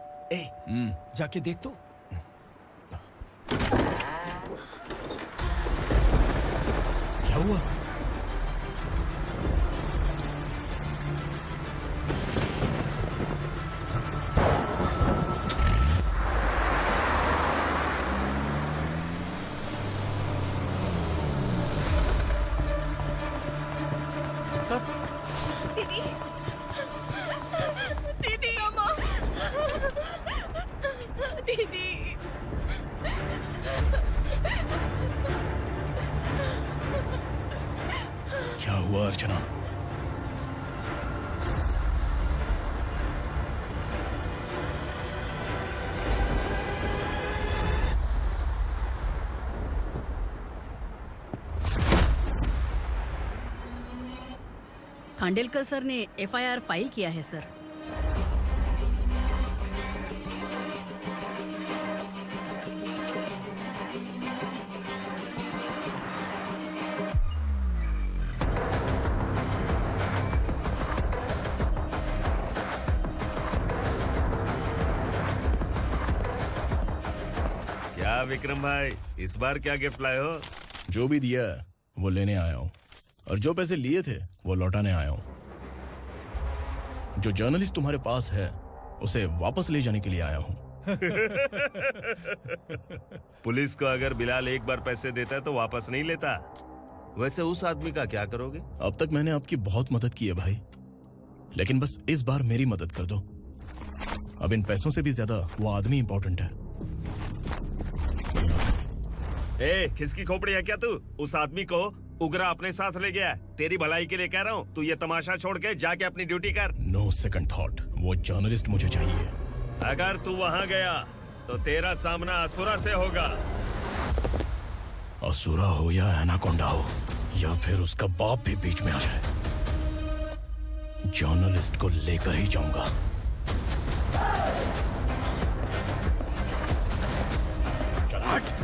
जाके देख तो। क्या हुआ? दीदी, दीदी, अम्मा, दीदी। क्या हुआ अर्चना? खांडेलकर सर ने एफआईआर फाइल किया है सर। क्या विक्रम भाई, इस बार क्या गिफ्ट लाए हो? जो भी दिया है वो लेने आया हूँ, और जो पैसे लिए थे वो लौटाने आया हूँ। जो जर्नलिस्ट तुम्हारे पास है उसे वापस ले जाने के लिए आया हूँ। पुलिस को अगर बिलाल एक बार पैसे देता है तो वापस नहीं लेता। वैसे उस आदमी का क्या करोगे? अब तक मैंने आपकी बहुत मदद की है भाई, लेकिन बस इस बार मेरी मदद कर दो। अब इन पैसों से भी ज्यादा वो आदमी इंपॉर्टेंट है। ए, किसकी खोपड़ी है क्या तू? उस आदमी को उगरा अपने साथ ले गया। तेरी भलाई के लिए कह रहा हूँ, तू ये तमाशा छोड़ के जाके अपनी ड्यूटी कर। नो सेकंड थॉट, वो जर्नलिस्ट मुझे चाहिए। अगर तू वहाँ गया तो तेरा सामना असुरा से होगा। असुरा हो या एनाकोंडा हो या फिर उसका बाप भी बीच में आ जाए, जर्नलिस्ट को लेकर ही जाऊंगा। चल हट।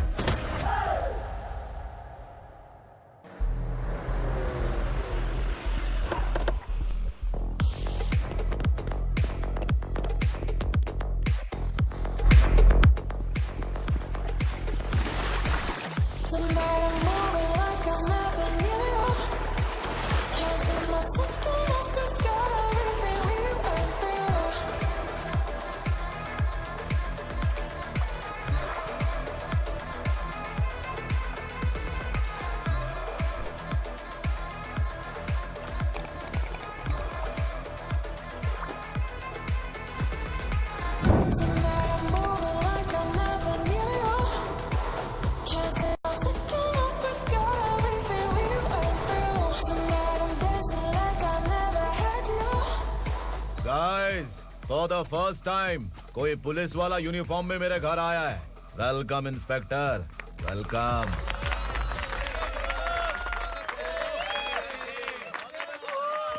फॉर द फर्स्ट टाइम कोई पुलिस वाला यूनिफॉर्म में मेरे घर आया है। Welcome inspector, welcome.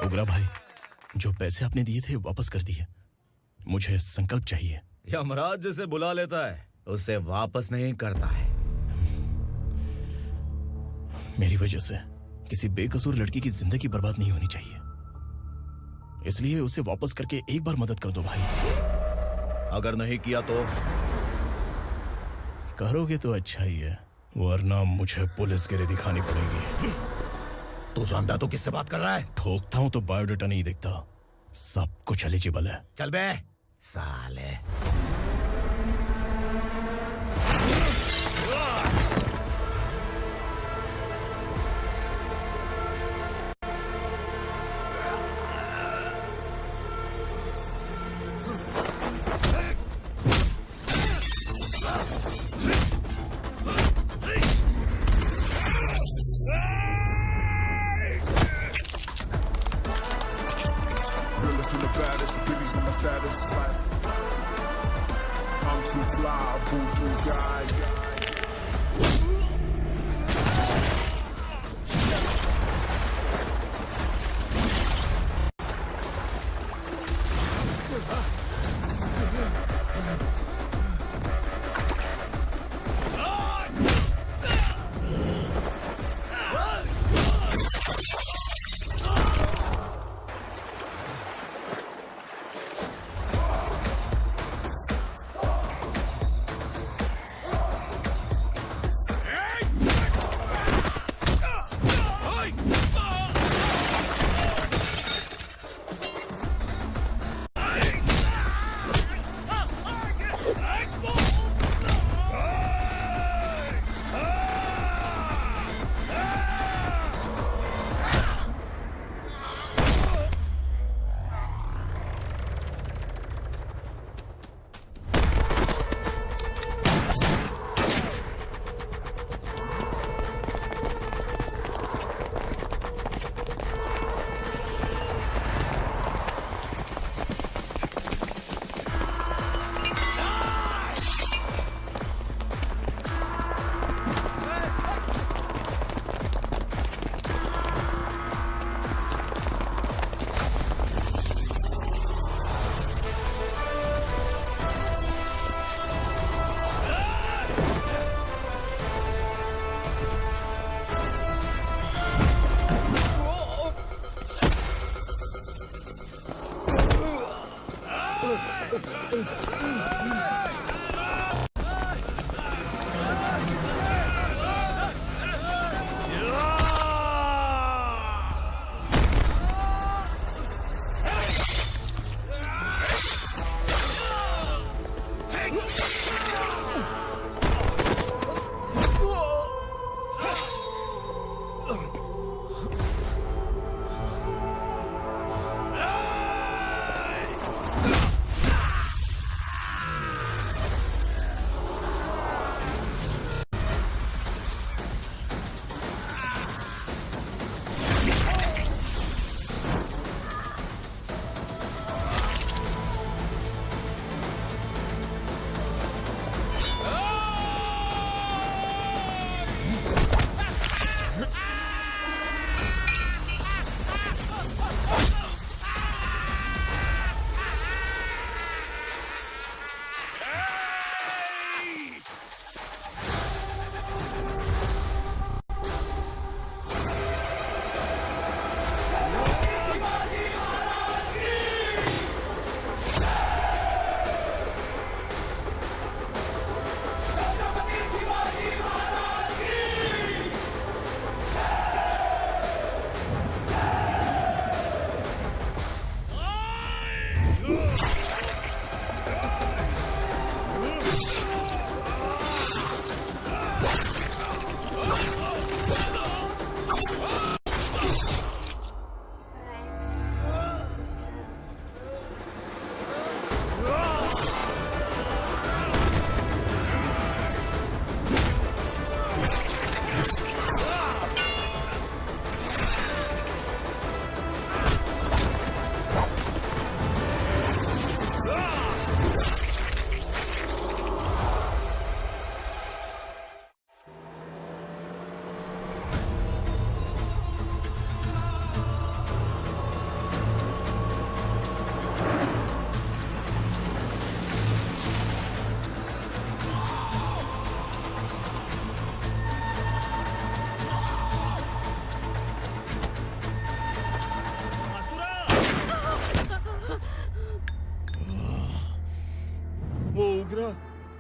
उगरा भाई, जो पैसे आपने दिए थे वापस कर दिए। मुझे संकल्प चाहिए। यमराज जिसे बुला लेता है उसे वापस नहीं करता है। मेरी वजह से किसी बेकसूर लड़की की जिंदगी बर्बाद नहीं होनी चाहिए, इसलिए उसे वापस करके एक बार मदद कर दो भाई। अगर नहीं किया तो? करोगे तो अच्छा ही है, वरना मुझे पुलिस गिरी दिखानी पड़ेगी। तू जानता तो किससे बात कर रहा है? ठोकता हूं तो बायोडाटा नहीं दिखता, सब कुछ एलिजिबल है। चल बे साले।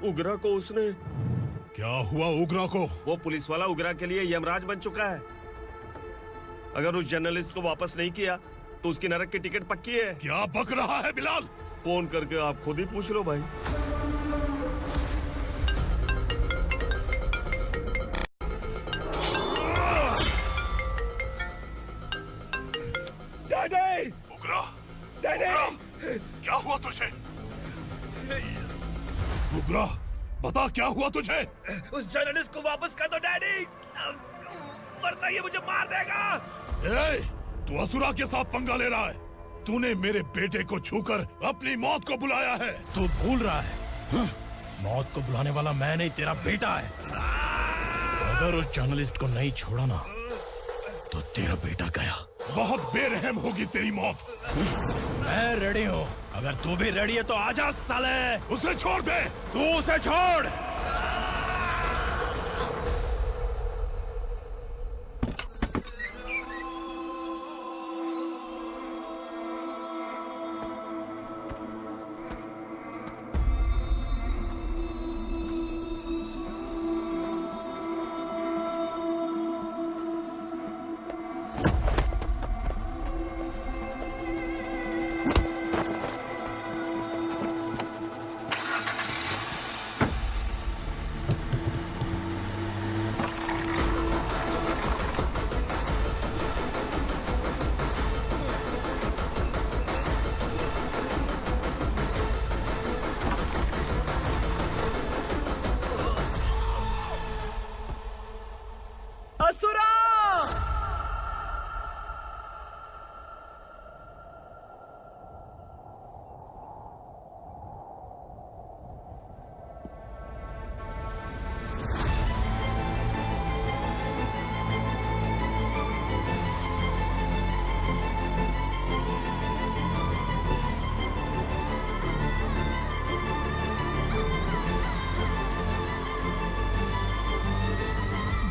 उगरा को उसने। क्या हुआ उगरा को? वो पुलिस वाला उगरा के लिए यमराज बन चुका है। अगर उस जर्नलिस्ट को वापस नहीं किया तो उसकी नरक की टिकट पक्की है। क्या बक रहा है बिलाल? फोन करके आप खुद ही पूछ लो भाई। डैडी! उगरा! डैडी! क्या हुआ तुझे? उगरा, बता क्या हुआ तुझे? उस जर्नलिस्ट को वापस कर दो डैडी, वरना ये मुझे मार देगा। ए, तू असुरा के साथ पंगा ले रहा है। तूने मेरे बेटे को छूकर अपनी मौत को बुलाया है। तू भूल रहा है, हाँ? मौत को बुलाने वाला मैं नहीं, तेरा बेटा है। अगर उस जर्नलिस्ट को नहीं छोड़ा ना तो तेरा बेटा गया। बहुत बेरहम होगी तेरी मौत। मैं रेडी हूँ, अगर तू भी रेडी है तो आजा साले। उसे छोड़ दे। तू उसे छोड़। असुरा!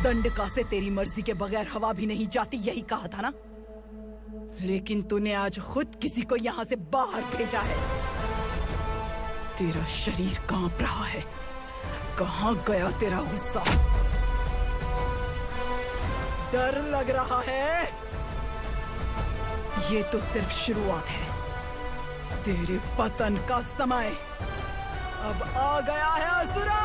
दंडका से तेरी मर्जी के बगैर हवा भी नहीं जाती, यही कहा था ना? लेकिन तूने आज खुद किसी को यहाँ से बाहर भेजा है। तेरा शरीर कांप रहा है। कहाँ गया तेरा गुस्सा? डर लग रहा है? ये तो सिर्फ शुरुआत है। तेरे पतन का समय अब आ गया है असुरा।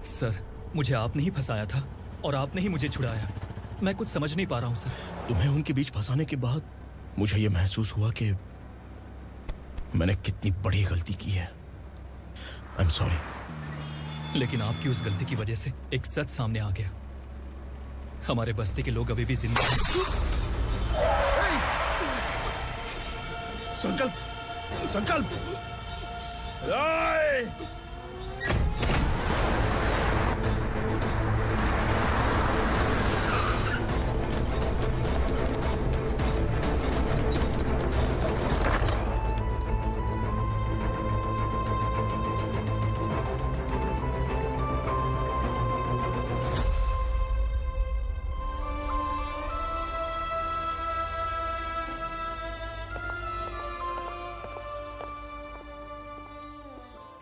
सर, मुझे आपने ही फंसाया था और आपने ही मुझे छुड़ाया। मैं कुछ समझ नहीं पा रहा हूँ सर। तुम्हें उनके बीच फंसाने के बाद मुझे ये महसूस हुआ कि मैंने कितनी बड़ी गलती की है। I am sorry. लेकिन आपकी उस गलती की वजह से एक सच सामने आ गया। हमारे बस्ती के लोग अभी भी जिंदा हैं। संकल्प, संकल्प!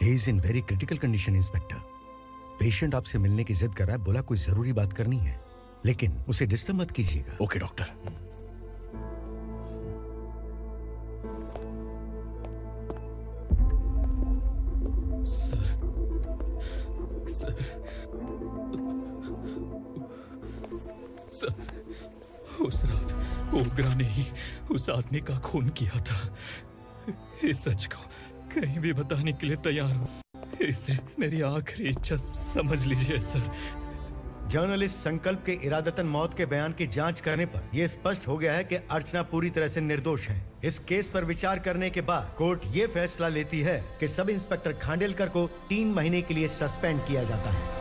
He is in very critical condition, inspector. Patient आपसे मिलने की जिद कर रहा है, बोला कुछ जरूरी बात करनी है, लेकिन उसे डिस्टर्ब मत कीजिएगा। Okay doctor. Sir, sir, sir, उस रात ओगरा ने ही उस आदमी का खून किया था। इस सच को कहीं भी बताने के लिए तैयार हूँ। इसे मेरी आखिरी इच्छा समझ लीजिए सर। जर्नलिस्ट संकल्प के इरादतन मौत के बयान की जांच करने पर यह स्पष्ट हो गया है कि अर्चना पूरी तरह से निर्दोष है। इस केस पर विचार करने के बाद कोर्ट ये फैसला लेती है कि सब इंस्पेक्टर खांडेलकर को 3 महीने के लिए सस्पेंड किया जाता है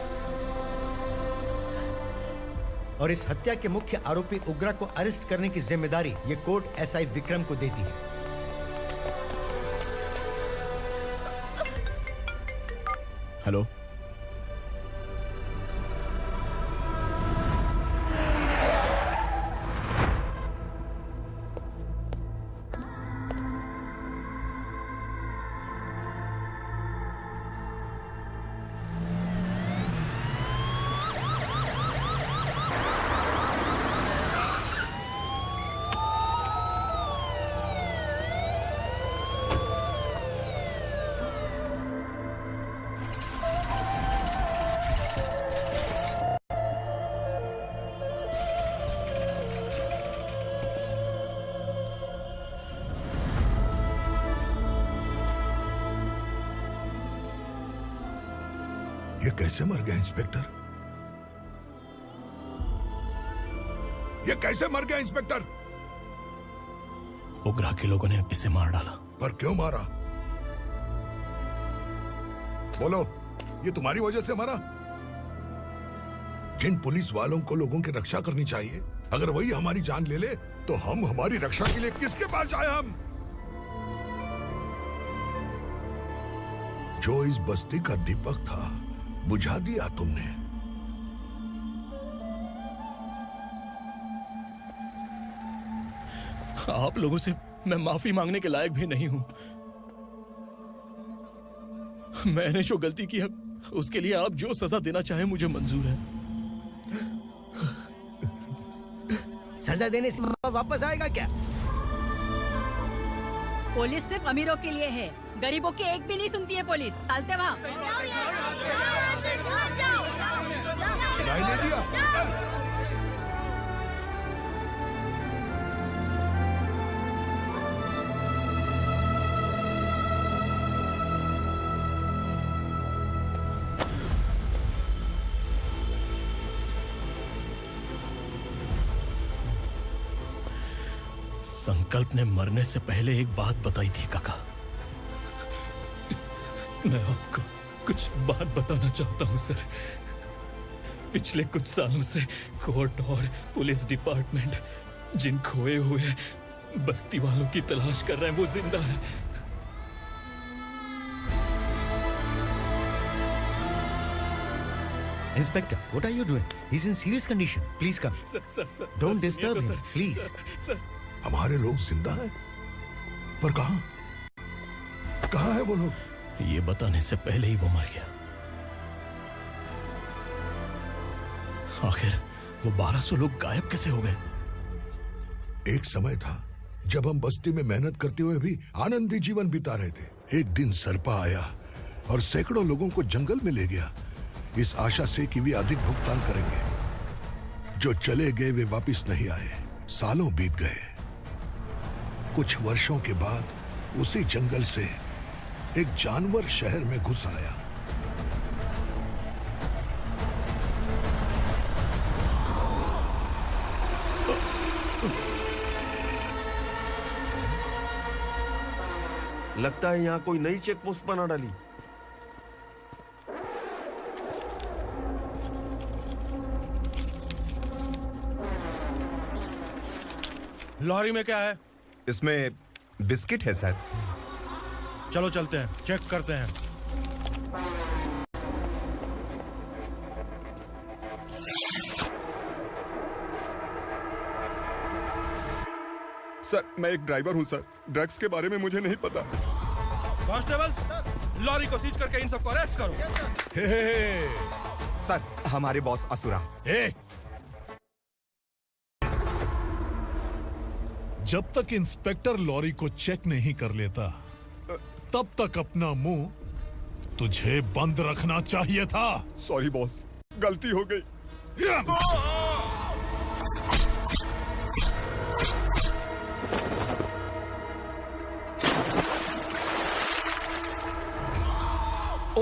और इस हत्या के मुख्य आरोपी उग्रा को अरेस्ट करने की जिम्मेदारी ये कोर्ट एसआई विक्रम को देती है। हेलो, ये कैसे मर गया इंस्पेक्टर? ये कैसे मर गया इंस्पेक्टर? उग्रा के लोगों ने इसे मार डाला। पर क्यों मारा? बोलो, ये तुम्हारी वजह से मरा? जिन पुलिस वालों को लोगों की रक्षा करनी चाहिए, अगर वही हमारी जान ले ले तो हम हमारी रक्षा के लिए किसके पास जाए? हम जो इस बस्ती का दीपक था बुझा दिया तुमने। आप लोगों से मैं माफी मांगने के लायक भी नहीं हूं। मैंने जो गलती की है उसके लिए आप जो सजा देना चाहें मुझे मंजूर है। सजा देने से वापस आएगा क्या? पुलिस सिर्फ अमीरों के लिए है, गरीबों की एक भी नहीं सुनती है पुलिस। चलते वहाँ। सुनाई नहीं दिया? संकल्प ने मरने से पहले एक बात बताई थी काका। मैं आपको कुछ बात बताना चाहता हूं सर। पिछले कुछ सालों से कोर्ट और पुलिस डिपार्टमेंट जिन खोए हुए बस्ती वालों की तलाश कर रहे हैं वो जिंदा है। Inspector, what are you doing? He's in serious condition. Please come. Don't disturb him, please. हमारे लोग जिंदा हैं? पर कहां? कहां है वो लोग? ये बताने से पहले ही वो मर गया। आखिर वो 1200 लोग गायब कैसे हो गए? एक समय था जब हम बस्ती में मेहनत करते हुए भी आनंदी जीवन बिता रहे थे। एक दिन सरपा आया और सैकड़ों लोगों को जंगल में ले गया, इस आशा से कि वे अधिक भुगतान करेंगे। जो चले गए वे वापस नहीं आए। सालों बीत गए। कुछ वर्षों के बाद उसी जंगल से एक जानवर शहर में घुस आया। लगता है यहाँ कोई नई चेक पोस्ट बना डाली। लॉरी में क्या है? इसमें बिस्किट है सर। चलो चलते हैं, चेक करते हैं। सर, मैं एक ड्राइवर हूं सर। ड्रग्स के बारे में मुझे नहीं पता। कांस्टेबल, लॉरी को सीज करके इन सबको अरेस्ट करो। सर, हमारे बॉस असुरा। जब तक इंस्पेक्टर लॉरी को चेक नहीं कर लेता तब तक अपना मुंह तुझे बंद रखना चाहिए था। सॉरी बॉस, गलती हो गई।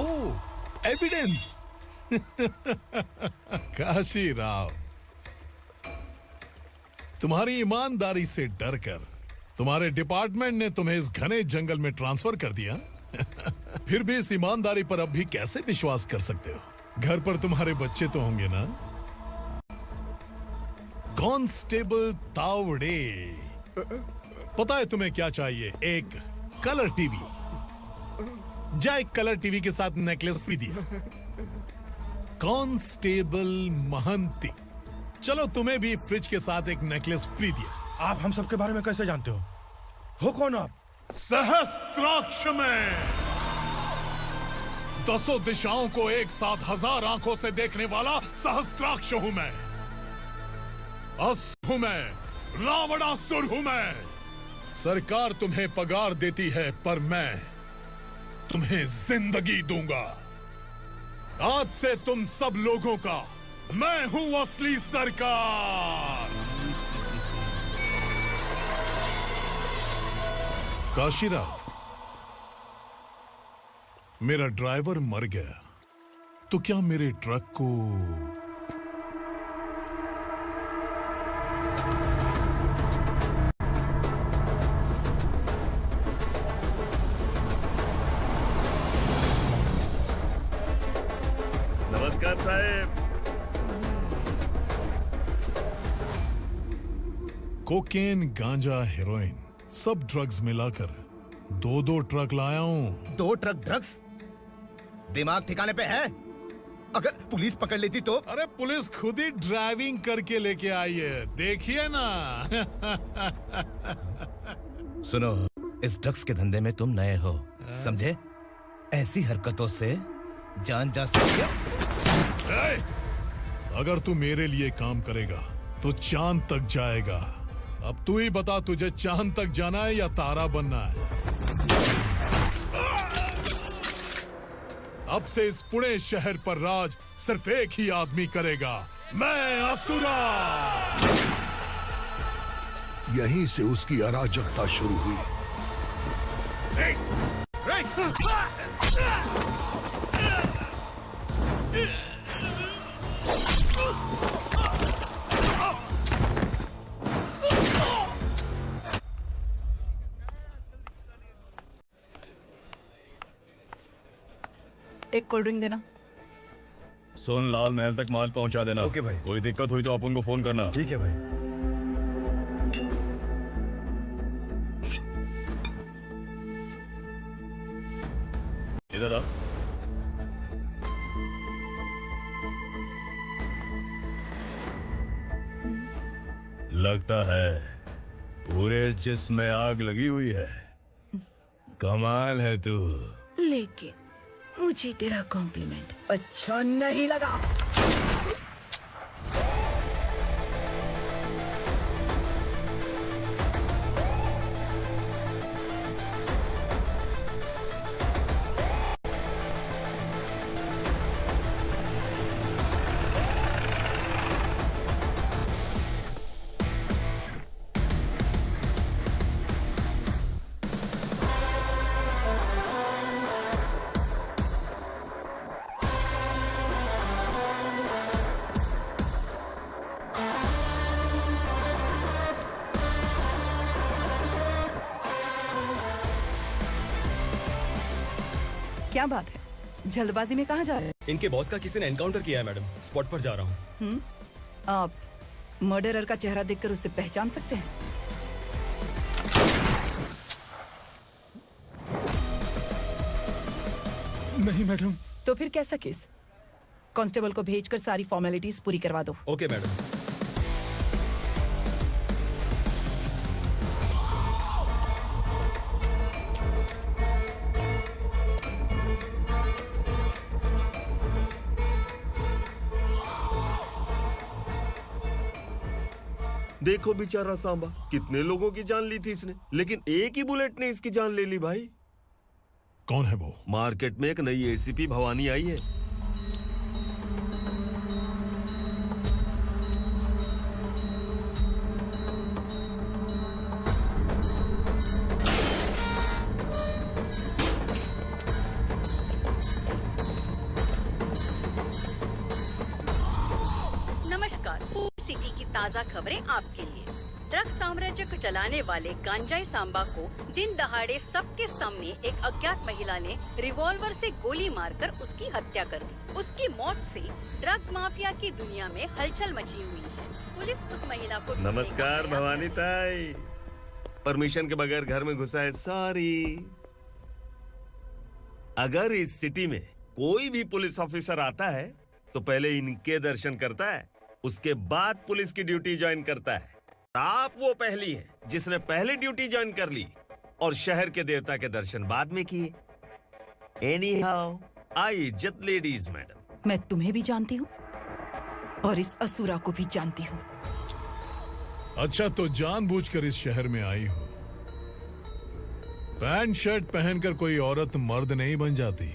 ओह, एविडेंस। काशी राव, तुम्हारी ईमानदारी से डरकर तुम्हारे डिपार्टमेंट ने तुम्हें इस घने जंगल में ट्रांसफर कर दिया। फिर भी इस ईमानदारी पर अब भी कैसे विश्वास कर सकते हो? घर पर तुम्हारे बच्चे तो होंगे ना? कांस्टेबल तावड़े, पता है तुम्हें क्या चाहिए? एक कलर टीवी। जा एक कलर टीवी के साथ नेकलेस फ्री दिया। कांस्टेबल महंती, चलो तुम्हें भी फ्रिज के साथ एक नेकलेस फ्री दिया। आप हम सबके बारे में कैसे जानते हो कौन आप? सहस्त्राक्ष में 10 दिशाओं को एक साथ 1000 आंखों से देखने वाला सहस्त्राक्ष हूं मैं। असुर हूं मैं, रावणासुर हूं मैं। सरकार तुम्हें पगार देती है, पर मैं तुम्हें जिंदगी दूंगा। आज से तुम सब लोगों का मैं हूं असली सरकार। काशीराव, मेरा ड्राइवर मर गया, तो क्या मेरे ट्रक को नमस्कार साहब। कोकेन, गांजा, हेरोइन, सब ड्रग्स मिलाकर 2 ट्रक लाया हूं। 2 ट्रक ड्रग्स? दिमाग ठिकाने पे है? अगर पुलिस पकड़ लेती तो? अरे पुलिस खुद ही ड्राइविंग करके लेके आई है, देखिए ना। सुनो, इस ड्रग्स के धंधे में तुम नए हो, समझे? ऐसी हरकतों से जान जा सकती है। अगर तू मेरे लिए काम करेगा तो चांद तक जाएगा। अब तू ही बता, तुझे चांद तक जाना है या तारा बनना है? अब से इस पुणे शहर पर राज सिर्फ एक ही आदमी करेगा, मैं असुरा। यहीं से उसकी अराजकता शुरू हुई। एक कोल्ड ड्रिंक देना। सुन, लाल महल तक माल पहुंचा देना। ओके भाई। कोई दिक्कत हुई तो अपन को फोन करना। ठीक है भाई। इधर आ। लगता है पूरे जिस्म में आग लगी हुई है। कमाल है तू। लेकिन मुझे तेरा कॉम्प्लीमेंट अच्छा नहीं लगा। क्या बात है, जल्दबाजी में कहाँ जा रहे हैं? इनके बॉस का किसी ने एनकाउंटर किया है मैडम, स्पॉट पर जा रहा हूँ। आप मर्डरर का चेहरा देखकर उसे पहचान सकते हैं? नहीं मैडम। तो फिर कैसा केस? कांस्टेबल को भेजकर सारी फॉर्मेलिटीज पूरी करवा दो। Okay madam. देखो बेचारा सांबा, कितने लोगों की जान ली थी इसने, लेकिन एक ही बुलेट ने इसकी जान ले ली भाई। कौन है वो? मार्केट में एक नई एसीपी भवानी आई है। ताज़ा खबरें आपके लिए। ड्रग्स साम्राज्य को चलाने वाले गांजाई सांबा को दिन दहाड़े सबके सामने एक अज्ञात महिला ने रिवॉल्वर से गोली मारकर उसकी हत्या कर दी। उसकी मौत से ड्रग्स माफिया की दुनिया में हलचल मची हुई है। पुलिस उस महिला को नमस्कार भवानी ताई, परमिशन के बगैर घर में घुसा है, सॉरी। अगर इस सिटी में कोई भी पुलिस ऑफिसर आता है तो पहले इनके दर्शन करता है, उसके बाद पुलिस की ड्यूटी ज्वाइन करता है। आप वो पहली हैं जिसने पहले ड्यूटी ज्वाइन कर ली और शहर के देवता के दर्शन बाद में किए। एनीहाउ, आई इज्जत लेडीज मैडम। मैं तुम्हें भी जानती हूँ और इस असुरा को भी जानती हूँ। अच्छा, तो जानबूझकर इस शहर में आई हो। पैंट शर्ट पहनकर कोई औरत मर्द नहीं बन जाती।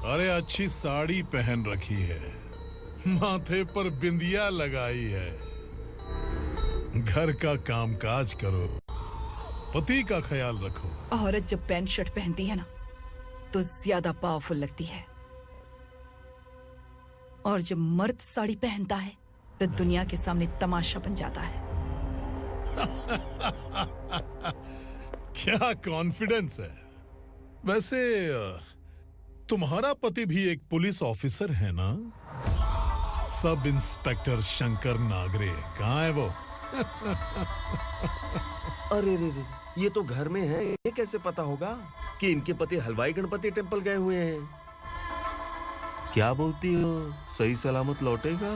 अरे अच्छी साड़ी पहन रखी है, माथे पर बिंदिया लगाई है, घर का कामकाज करो, पति का ख्याल रखो। औरत जब पैंट शर्ट पहनती है ना तो ज्यादा पावरफुल लगती है, और जब मर्द साड़ी पहनता है तो दुनिया के सामने तमाशा बन जाता है। क्या कॉन्फिडेंस है। वैसे तुम्हारा पति भी एक पुलिस ऑफिसर है ना? सब इंस्पेक्टर शंकर नागरे, कहाँ है वो? अरे रे रे, ये तो घर में है, ये कैसे पता होगा कि इनके पति हलवाई गणपति टेम्पल गए हुए हैं? क्या बोलती हो, सही सलामत लौटेगा?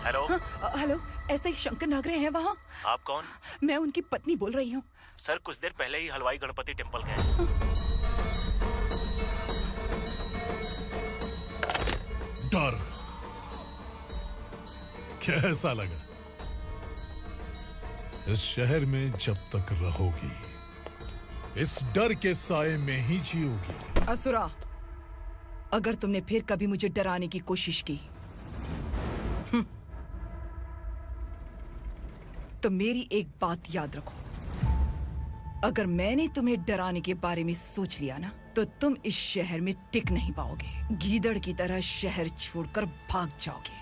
हेलो। हेलो, ऐसे ही शंकर नागरे हैं वहाँ? आप कौन? मैं उनकी पत्नी बोल रही हूँ। सर, कुछ देर पहले ही हलवाई गणपति टेम्पल गए। डर कैसा लगा? इस शहर में जब तक रहोगी इस डर के साए में ही जियोगी। असुरा, अगर तुमने फिर कभी मुझे डराने की कोशिश की तो मेरी एक बात याद रखो, अगर मैंने तुम्हें डराने के बारे में सोच लिया ना तो तुम इस शहर में टिक नहीं पाओगे। गीदड़ की तरह शहर छोड़कर भाग जाओगे।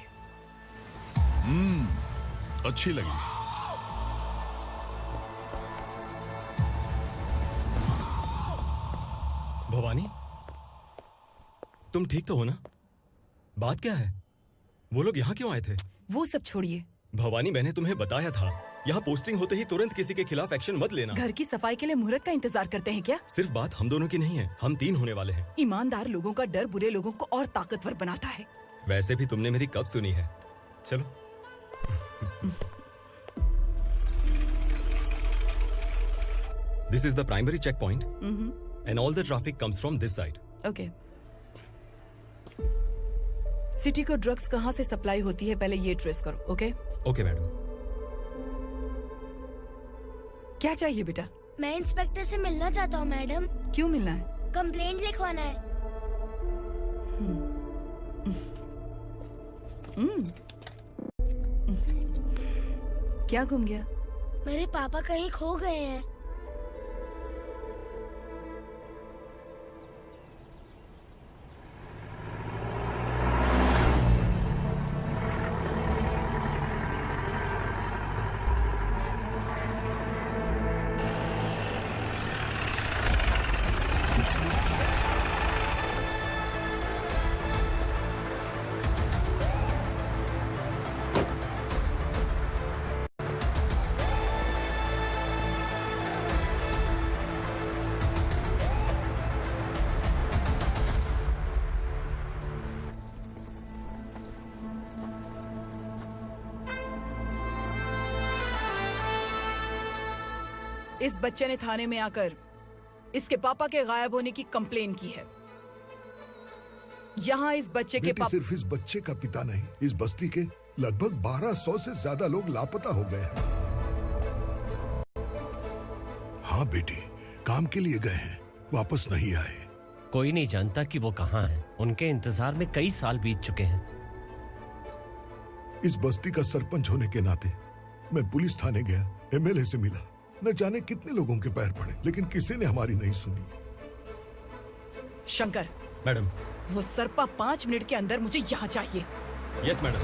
अच्छी लगी। भवानी, तुम ठीक तो हो ना? बात क्या है? वो लोग यहाँ क्यों आए थे? वो सब छोड़िए। भवानी, मैंने तुम्हें बताया था, यहाँ पोस्टिंग होते ही तुरंत किसी के खिलाफ एक्शन मत लेना। घर की सफाई के लिए मुहूर्त का इंतजार करते हैं क्या? सिर्फ बात हम दोनों की नहीं है, हम 3 होने वाले हैं। ईमानदार लोगों का डर बुरे लोगों को और ताकतवर बनाता है। वैसे भी तुमने मेरी कब सुनी है। चलो। This is the primary checkpoint, and all the traffic comes from this side. Okay. City को ड्रग्स कहाँ से सप्लाई होती है पहले ये ट्रेस करो, ओके? Okay madam. क्या चाहिए बेटा? मैं इंस्पेक्टर से मिलना चाहता हूँ मैडम। क्यों मिलना है? कंप्लेंट लिखवाना है। क्या घूम गया? मेरे पापा कहीं खो गए हैं। इस बच्चे ने थाने में आकर इसके पापा के गायब होने की कंप्लेन की है। यहाँ इस बच्चे के पापा सिर्फ इस बच्चे का पिता नहीं, इस बस्ती के लगभग 1200 से ज्यादा लोग लापता हो गए हैं। हाँ बेटी, काम के लिए गए हैं, वापस नहीं आए। कोई नहीं जानता कि वो कहाँ हैं। उनके इंतजार में कई साल बीत चुके हैं। इस बस्ती का सरपंच होने के नाते मैं पुलिस थाने गया, एमएलए से मिला, न जाने कितने लोगों के पैर पड़े, लेकिन किसी ने हमारी नहीं सुनी। शंकर। मैडम। वो सरपा 5 मिनट के अंदर मुझे यहाँ चाहिए। Yes madam.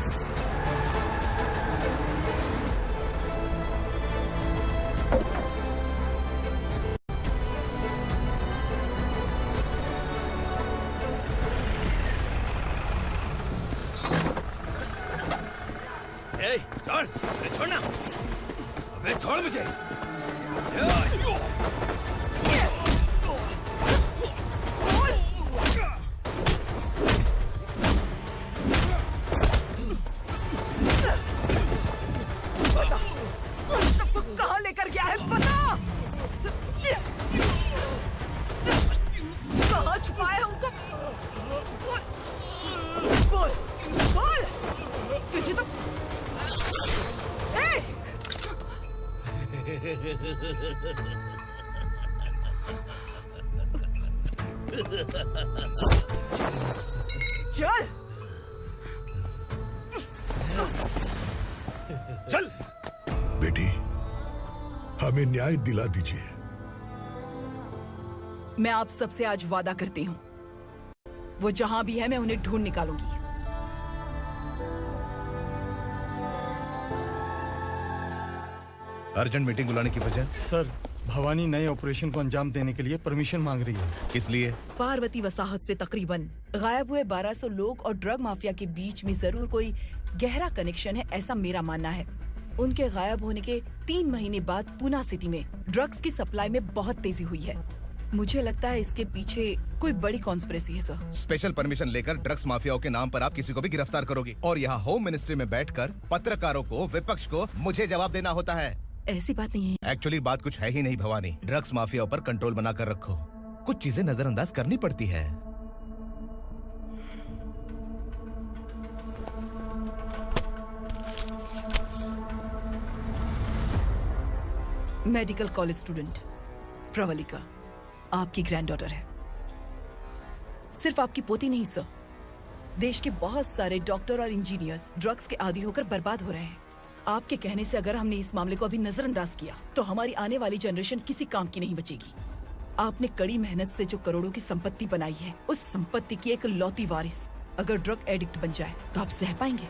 छोड़, अरे छोड़ना, अबे छोड़ मुझे। बता, उन सबको कहाँ लेकर गया है, बता। कहाँ छुपाया है उनको? बोल, बोल। तुझे तो चल चल बेटी, हमें न्याय दिला दीजिए। मैं आप सबसे आज वादा करती हूँ, वो जहां भी है मैं उन्हें ढूंढ निकालूंगी। अर्जेंट मीटिंग बुलाने की वजह? सर, भवानी नए ऑपरेशन को अंजाम देने के लिए परमिशन मांग रही है। किस लिए? पार्वती वसाहत से तकरीबन गायब हुए 1200 लोग और ड्रग माफिया के बीच में जरूर कोई गहरा कनेक्शन है, ऐसा मेरा मानना है। उनके गायब होने के 3 महीने बाद पूना सिटी में ड्रग्स की सप्लाई में बहुत तेजी हुई है। मुझे लगता है इसके पीछे कोई बड़ी कॉन्स्पिरेसी है सर। स्पेशल परमिशन लेकर ड्रग्स माफियाओं के नाम पर आप किसी को भी गिरफ्तार करोगी और यहाँ होम मिनिस्ट्री में बैठकर पत्रकारों को, विपक्ष को मुझे जवाब देना होता है। ऐसी बात नहीं है। एक्चुअली बात कुछ है ही नहीं भवानी। ड्रग्स माफियाओं पर कंट्रोल बनाकर रखो। कुछ चीजें नजरअंदाज करनी पड़ती है। मेडिकल कॉलेज स्टूडेंट प्रवलिका आपकी ग्रैंडडॉटर है। सिर्फ आपकी पोती नहीं सर, देश के बहुत सारे डॉक्टर और इंजीनियर्स ड्रग्स के आदी होकर बर्बाद हो रहे हैं। आपके कहने से अगर हमने इस मामले को अभी नजरअंदाज किया तो हमारी आने वाली जनरेशन किसी काम की नहीं बचेगी। आपने कड़ी मेहनत से जो करोड़ों की संपत्ति बनाई है, उस संपत्ति की एक लौती वारिस अगर ड्रग एडिक्ट बन जाए तो आप सह पाएंगे?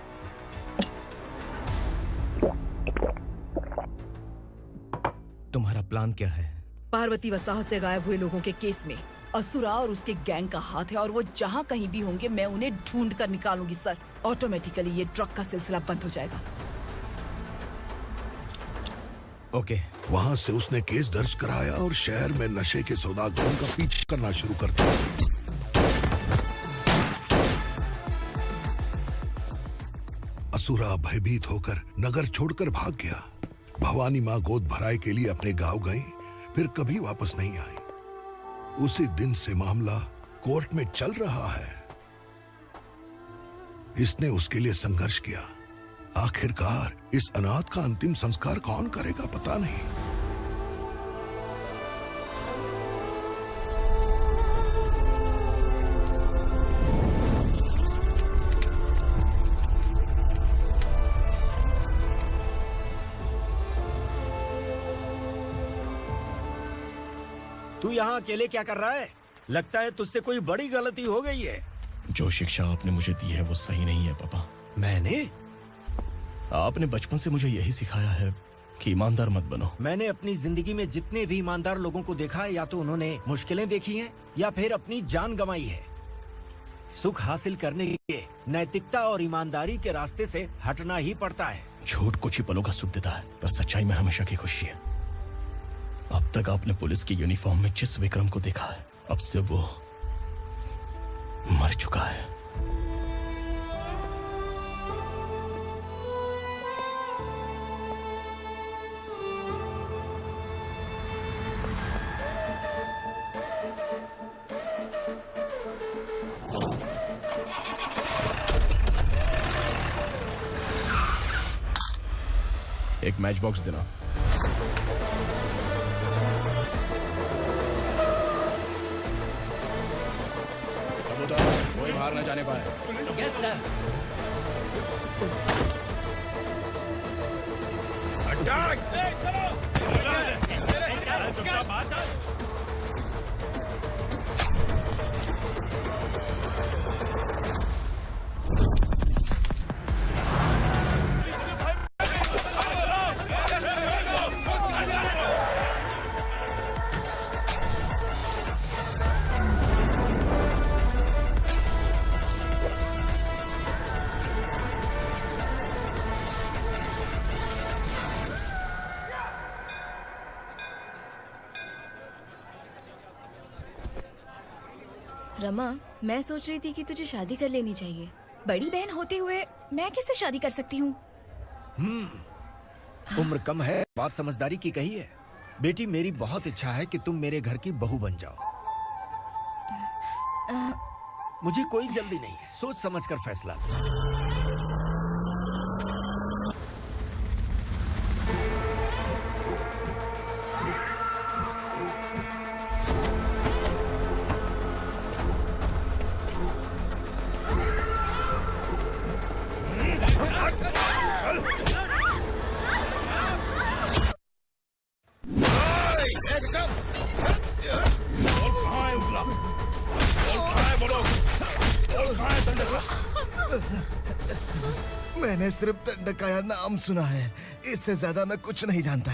तुम्हारा प्लान क्या है? पार्वती वसाहत से गायब हुए लोगों के केस में असुरा और उसके गैंग का हाथ है और वो जहाँ कहीं भी होंगे मैं उन्हें ढूंढ कर निकालूंगी सर। ऑटोमेटिकली ये ड्रग का सिलसिला बंद हो जाएगा। ओके। वहाँ से उसने केस दर्ज कराया और शहर में नशे के सौदागरों का पीछा करना शुरू कर दिया। असुरा भयभीत होकर नगर छोड़कर भाग गया। भवानी माँ गोद भराई के लिए अपने गांव गई, फिर कभी वापस नहीं आई। उसी दिन से मामला कोर्ट में चल रहा है। इसने उसके लिए संघर्ष किया। आखिरकार इस अनाथ का अंतिम संस्कार कौन करेगा पता नहीं। तू यहाँ अकेले क्या कर रहा है? लगता है तुझसे कोई बड़ी गलती हो गई है। जो शिक्षा आपने मुझे दी है वो सही नहीं है पापा। मैंने? आपने बचपन से मुझे यही सिखाया है कि ईमानदार मत बनो। मैंने अपनी जिंदगी में जितने भी ईमानदार लोगों को देखा है, या तो उन्होंने मुश्किलें देखी हैं या फिर अपनी जान गंवाई है। सुख हासिल करने के लिए नैतिकता और ईमानदारी के रास्ते से हटना ही पड़ता है। झूठ कुछ ही पलों का सुख देता है, पर सच्चाई में हमेशा की खुशी है। अब तक आपने पुलिस की यूनिफॉर्म में जिस विक्रम को देखा है, अब से वो मर चुका है। एक मैच बॉक्स देना। कोई बाहर न जाने पाए। Yes sir. हट रमा, मैं सोच रही थी कि तुझे शादी कर लेनी चाहिए। बड़ी बहन होते हुए मैं कैसे शादी कर सकती हूँ? उम्र कम है, बात समझदारी की कही है। बेटी, मेरी बहुत इच्छा है कि तुम मेरे घर की बहू बन जाओ। मुझे कोई जल्दी नहीं है, सोच समझ कर फैसला लो। मैंने सिर्फ दंडकाया नाम सुना है, इससे ज्यादा मैं कुछ नहीं जानता।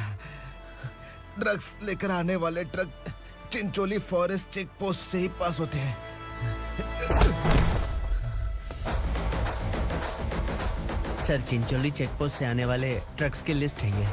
ड्रग्स लेकर आने वाले truck Chincholi forest check post से ही पास होते हैं। सर, चिंचोली चेक पोस्ट से आने वाले ट्रक्स की लिस्ट है ये।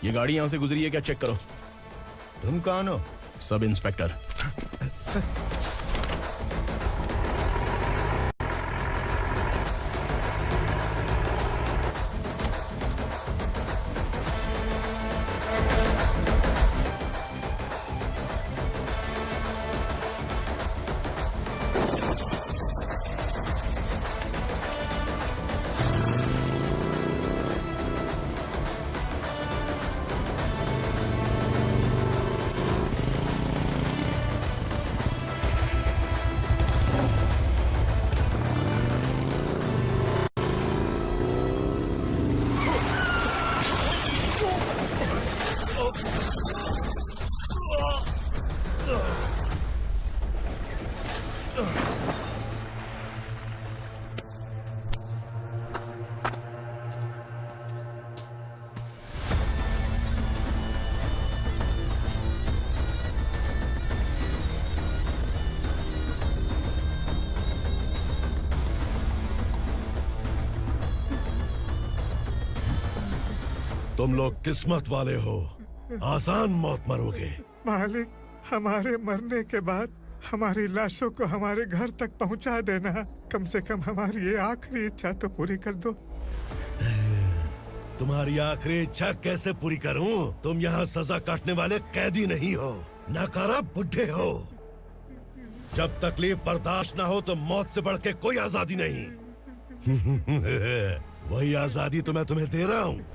ये गाड़ी यहां से गुजरी है क्या, चेक करो। तुम कौन हो? Sub inspector. तुम लोग किस्मत वाले हो, आसान मौत मरोगे। मालिक, हमारे मरने के बाद हमारी लाशों को हमारे घर तक पहुंचा देना। कम से कम हमारी ये आखिरी इच्छा तो पूरी कर दो। तुम्हारी आखिरी इच्छा कैसे पूरी करूं? तुम यहाँ सजा काटने वाले कैदी नहीं हो, नकारा बुढ़े हो। जब तकलीफ बर्दाश्त ना हो तो मौत से बढ़ के कोई आजादी नहीं। वही आजादी तो मैं तुम्हें दे रहा हूँ।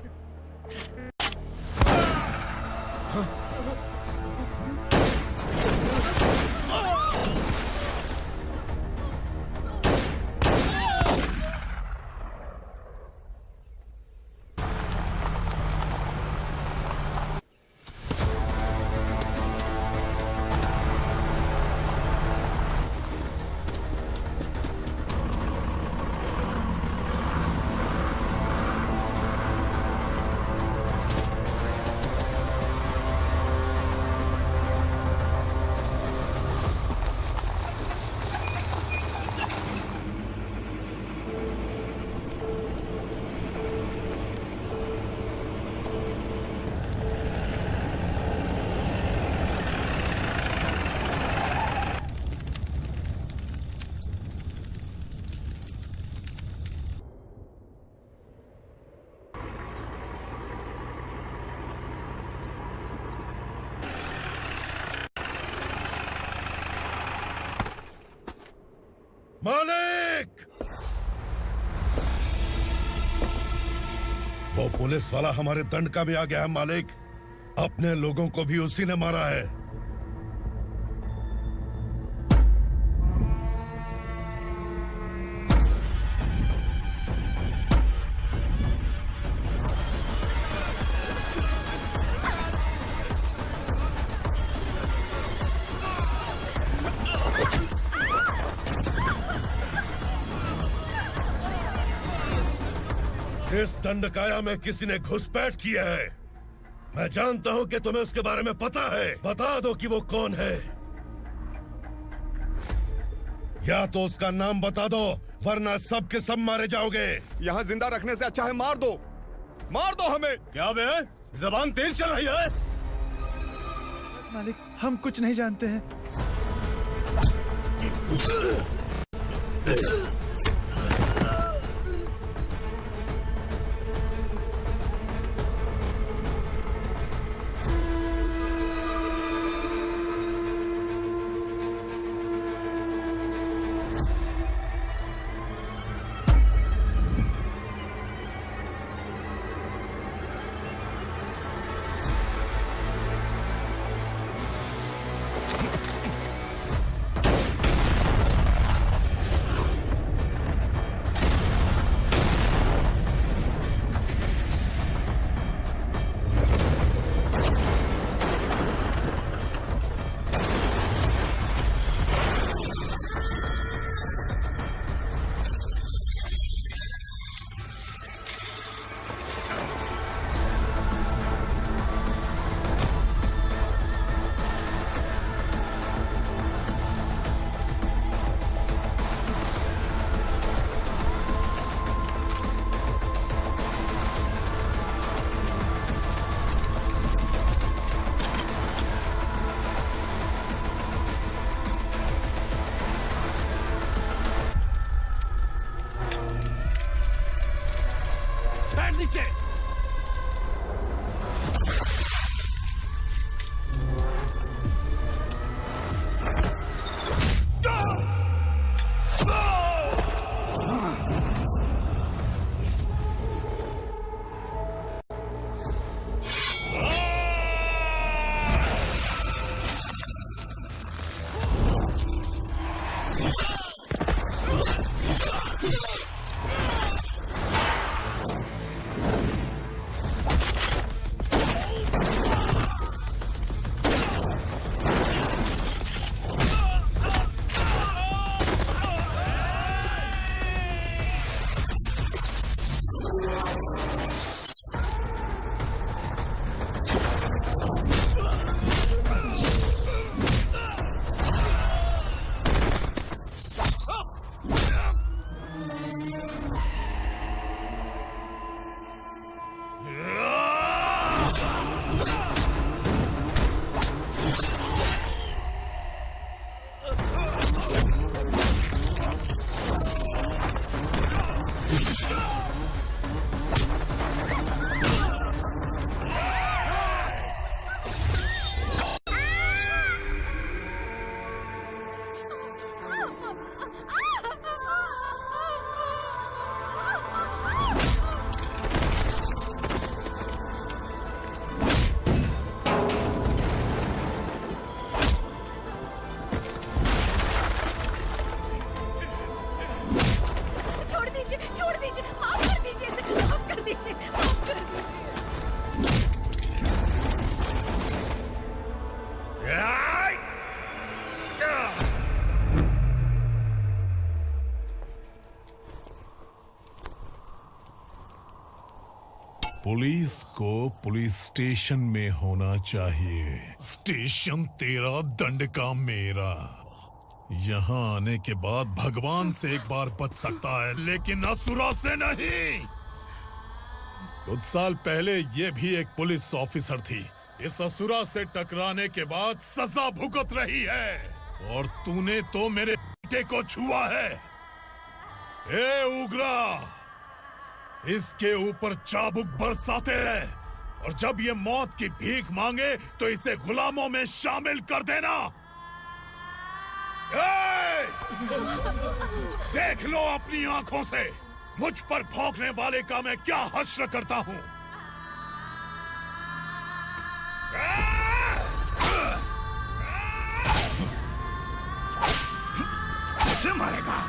मालिक! वो पुलिस वाला हमारे दंडका में आ गया है मालिक। अपने लोगों को भी उसी ने मारा है। इस दंडकाया में किसी ने घुसपैठ किया है। मैं जानता हूं कि तुम्हें उसके बारे में पता है। बता दो कि वो कौन है, या तो उसका नाम बता दो, वरना सब के सब मारे जाओगे। यहाँ जिंदा रखने से अच्छा है मार दो हमें। क्या बे? जबान तेज चल रही है। मालिक, हम कुछ नहीं जानते हैं। पुलिस को पुलिस स्टेशन में होना चाहिए। स्टेशन तेरा, दंड का मेरा। यहाँ आने के बाद भगवान से एक बार बच सकता है, लेकिन असुरा से नहीं। कुछ साल पहले ये भी एक पुलिस ऑफिसर थी। इस असुरा से टकराने के बाद सजा भुगत रही है, और तूने तो मेरे बेटे को छुआ है। ए उग्रा, इसके ऊपर चाबुक बरसाते रहे, और जब ये मौत की भीख मांगे तो इसे गुलामों में शामिल कर देना। देख लो अपनी आंखों से मुझ पर भौंकने वाले का मैं क्या हश्र करता हूँ। मुझे मारेगा।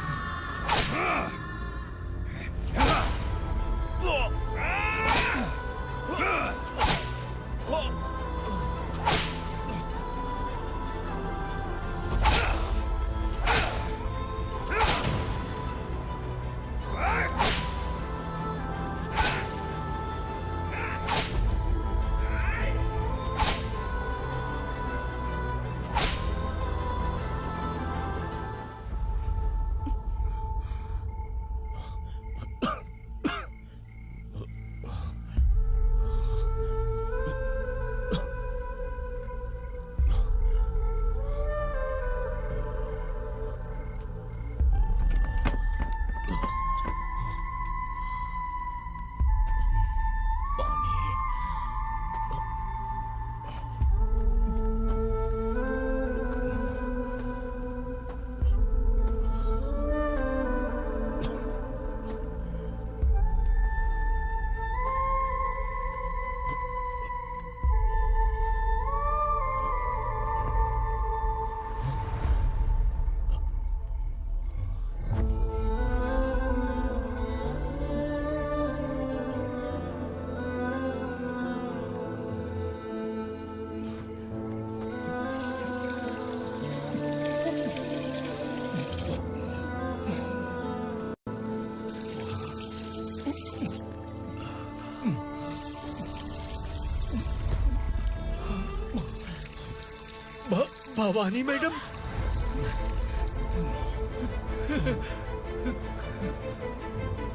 भवानी मैडम,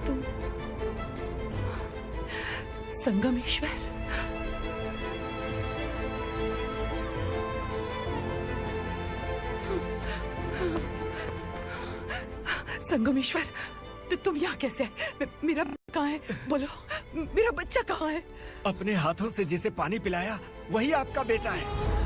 तुम संगमेश्वर? संगमेश्वर, तुम यहाँ कैसे आए? मेरा कहाँ है? बोलो, मेरा बच्चा कहाँ है? अपने हाथों से जिसे पानी पिलाया वही आपका बेटा है।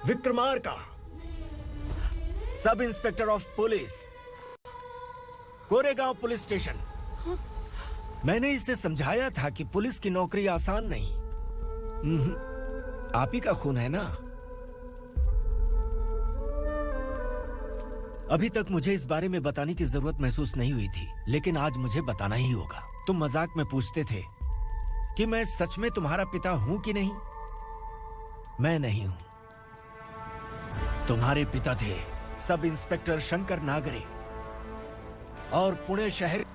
Vikramarka, sub inspector of police, Koregaon police station. मैंने इसे समझाया था कि पुलिस की नौकरी आसान नहीं। आप ही का खून है ना? अभी तक मुझे इस बारे में बताने की जरूरत महसूस नहीं हुई थी, लेकिन आज मुझे बताना ही होगा। तुम मजाक में पूछते थे कि मैं सच में तुम्हारा पिता हूं कि नहीं। मैं नहीं हूं। तुम्हारे पिता थे सब इंस्पेक्टर शंकर नागरे, और पुणे शहर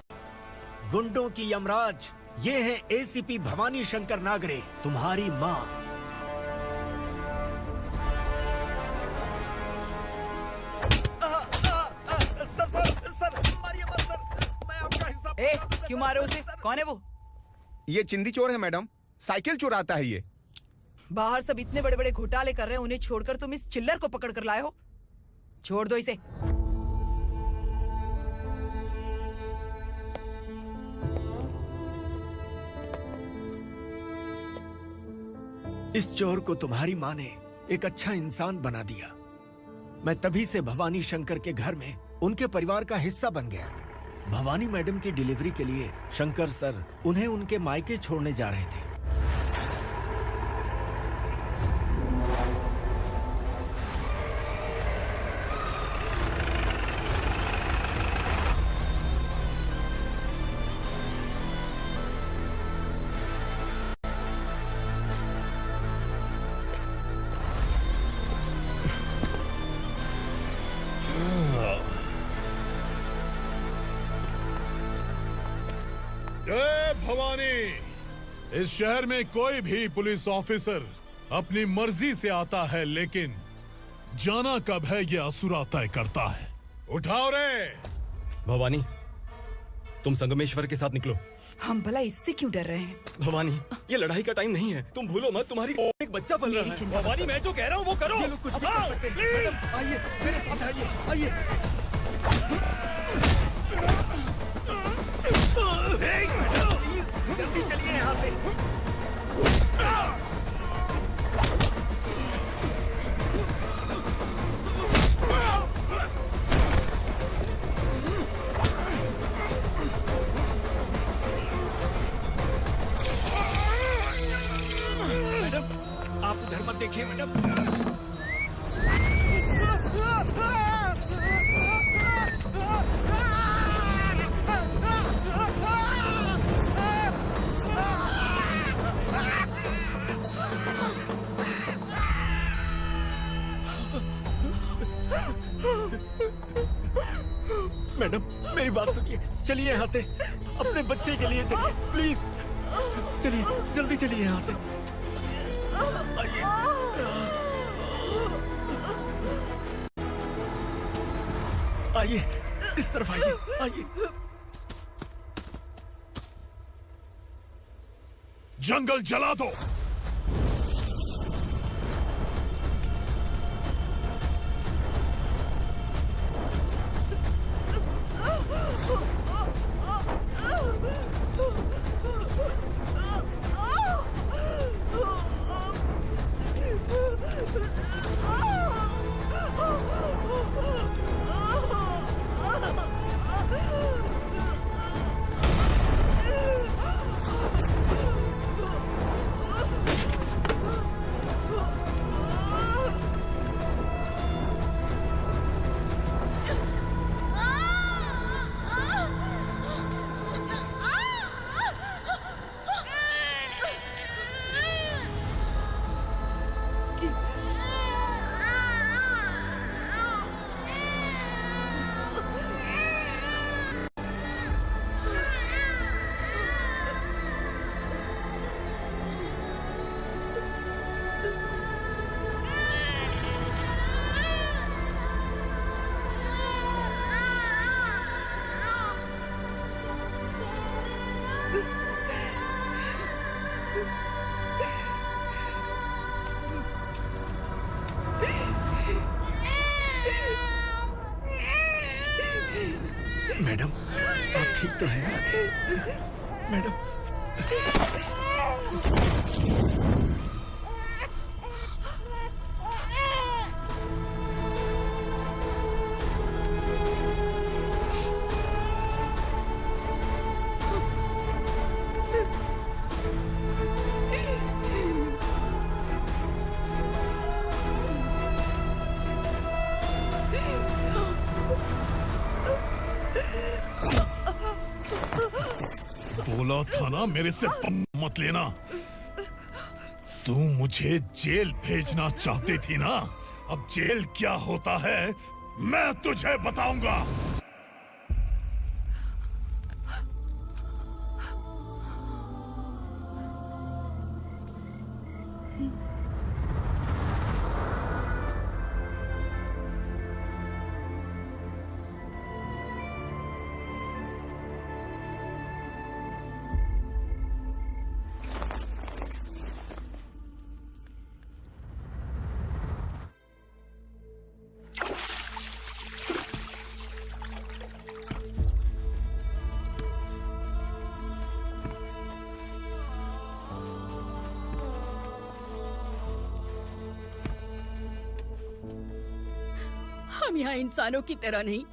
गुंडों की यमराज ये है एसीपी भवानी शंकर नागरे, तुम्हारी मां। सर, मारिए मत सर, मैं आपका हिस्सा। क्यों मारे उसे? कौन है वो? ये चिंदी चोर है मैडम, साइकिल चुराता है ये। बाहर सब इतने बड़े बड़े घोटाले कर रहे हैं, उन्हें छोड़कर तुम इस चिल्लर को पकड़ कर लाए हो। छोड़ दो इसे। इस चोर को तुम्हारी मां ने एक अच्छा इंसान बना दिया। मैं तभी से भवानी शंकर के घर में उनके परिवार का हिस्सा बन गया। भवानी मैडम की डिलीवरी के लिए शंकर सर उन्हें उनके मायके छोड़ने जा रहे थे। भवानी, इस शहर में कोई भी पुलिस ऑफिसर अपनी मर्जी से आता है, लेकिन जाना कब है ये असुरा तय करता है। उठाओ रे। भवानी, तुम संगमेश्वर के साथ निकलो। हम भला इससे क्यों डर रहे हैं? भवानी, ये लड़ाई का टाइम नहीं है। तुम भूलो मत, तुम्हारी एक बच्चा पल रहा है। भवानी, मैं जो कह रहा हूँ वो करो। ये लोग कुछ भी कर सकते हैं। आइए मेरे साथ आइए। जल्दी चलिए यहाँ से। मैडम, आप उधर मत देखिए मैडम। मैडम, मेरी बात सुनिए। चलिए यहाँ से, अपने बच्चे के लिए चलिए, प्लीज। चलिए, जल्दी चलिए यहाँ से। आइए। आइए, इस तरफ आइए, आइए। जंगल जला दो। मैडम, आप ठीक तो है ना? मैडम, बोला था ना मेरे से मत लेना। तू मुझे जेल भेजना चाहती थी ना? अब जेल क्या होता है मैं तुझे बताऊंगा। हम यहाँ इंसानों की तरह नहीं,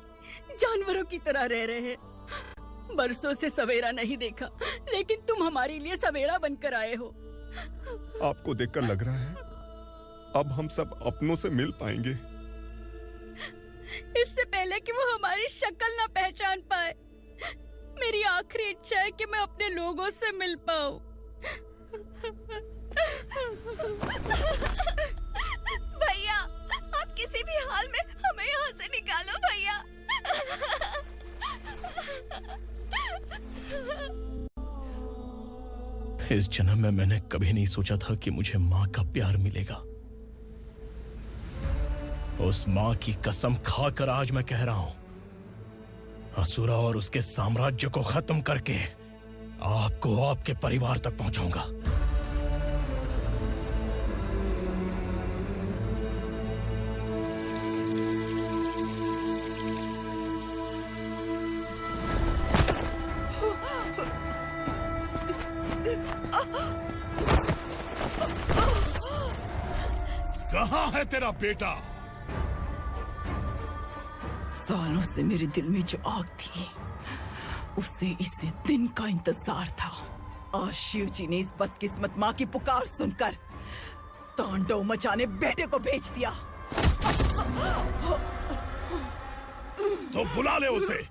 जानवरों की तरह रह रहे हैं। बरसों से सवेरा नहीं देखा, लेकिन तुम हमारे लिए सवेरा बनकर आए हो। आपको देखकर लग रहा है अब हम सब अपनों से मिल पाएंगे। इससे पहले कि वो हमारी शक्ल ना पहचान पाए, मेरी आखिरी इच्छा है कि मैं अपने लोगों से मिल पाऊं। भैया, आप किसी भी हाल में हमें यहाँ से निकालो भैया। इस जन्म में मैंने कभी नहीं सोचा था कि मुझे माँ का प्यार मिलेगा। उस माँ की कसम खाकर आज मैं कह रहा हूं, असुरा और उसके साम्राज्य को खत्म करके आपको आपके परिवार तक पहुंचाऊंगा। कहाँ है तेरा बेटा? सालों से मेरे दिल में जो आग थी, उसे इसी दिन का इंतजार था। आज शिव जी ने इस बदकिस्मत माँ की पुकार सुनकर तांडव मचाने बेटे को भेज दिया। तो बुला ले उसे।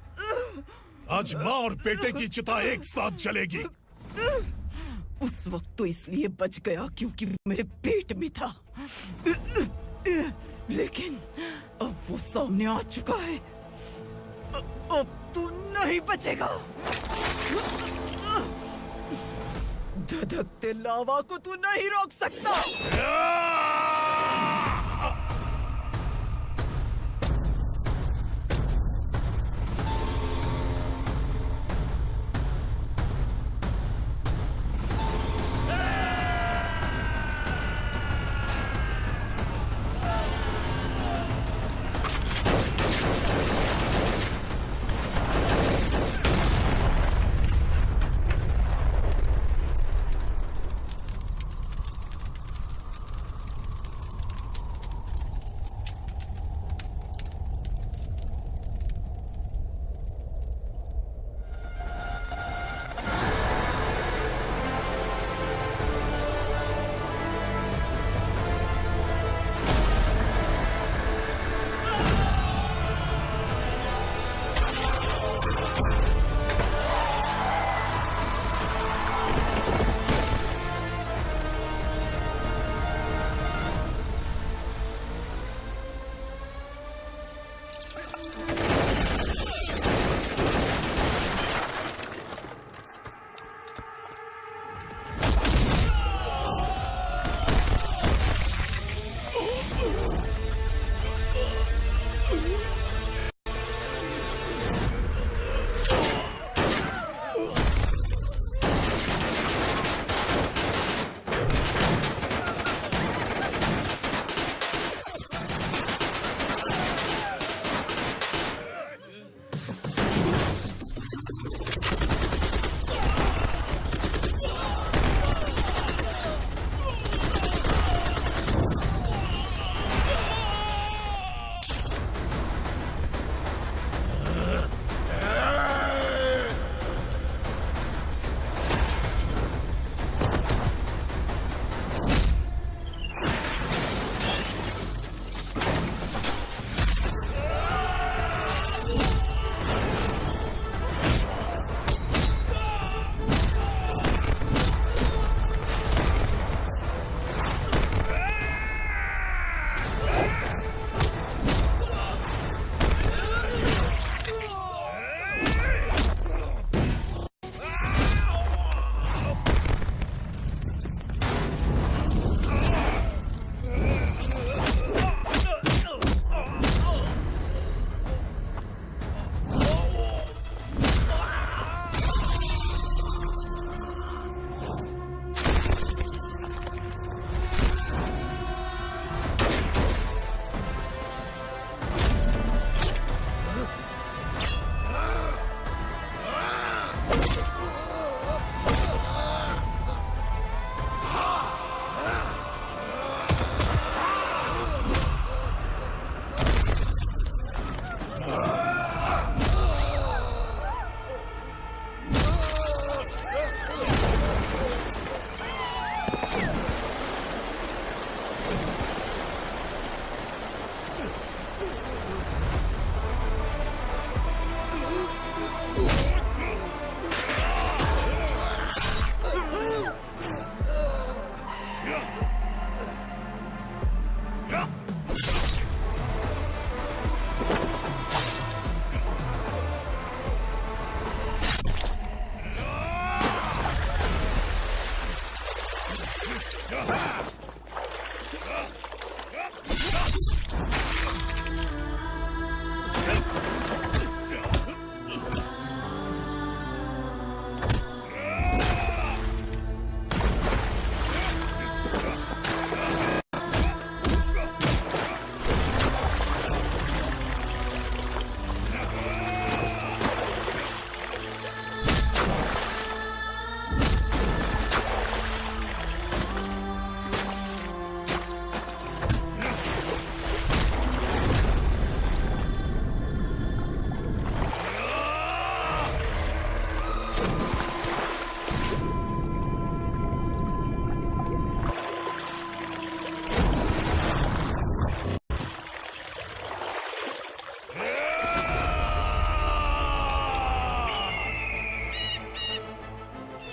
आज माँ और बेटे की चिता एक साथ जलेगी। उस वक्त तो इसलिए बच गया क्योंकि वो मेरे पेट में था, लेकिन अब वो सामने आ चुका है। अब तू नहीं बचेगा। धधकते लावा को तू नहीं रोक सकता।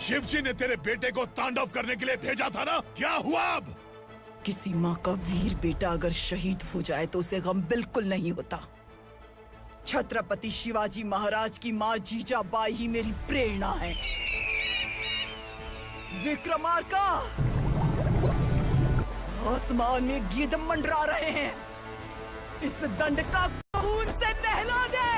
शिवजी ने तेरे बेटे को तांडव करने के लिए भेजा था ना, क्या हुआ अब? किसी माँ का वीर बेटा अगर शहीद हो जाए तो उसे गम बिल्कुल नहीं होता। छत्रपति शिवाजी महाराज की माँ जीजाबाई ही मेरी प्रेरणा है। विक्रमार्का, आसमान में गिद्ध मंडरा रहे हैं, इस दंड का खून से नहला दे।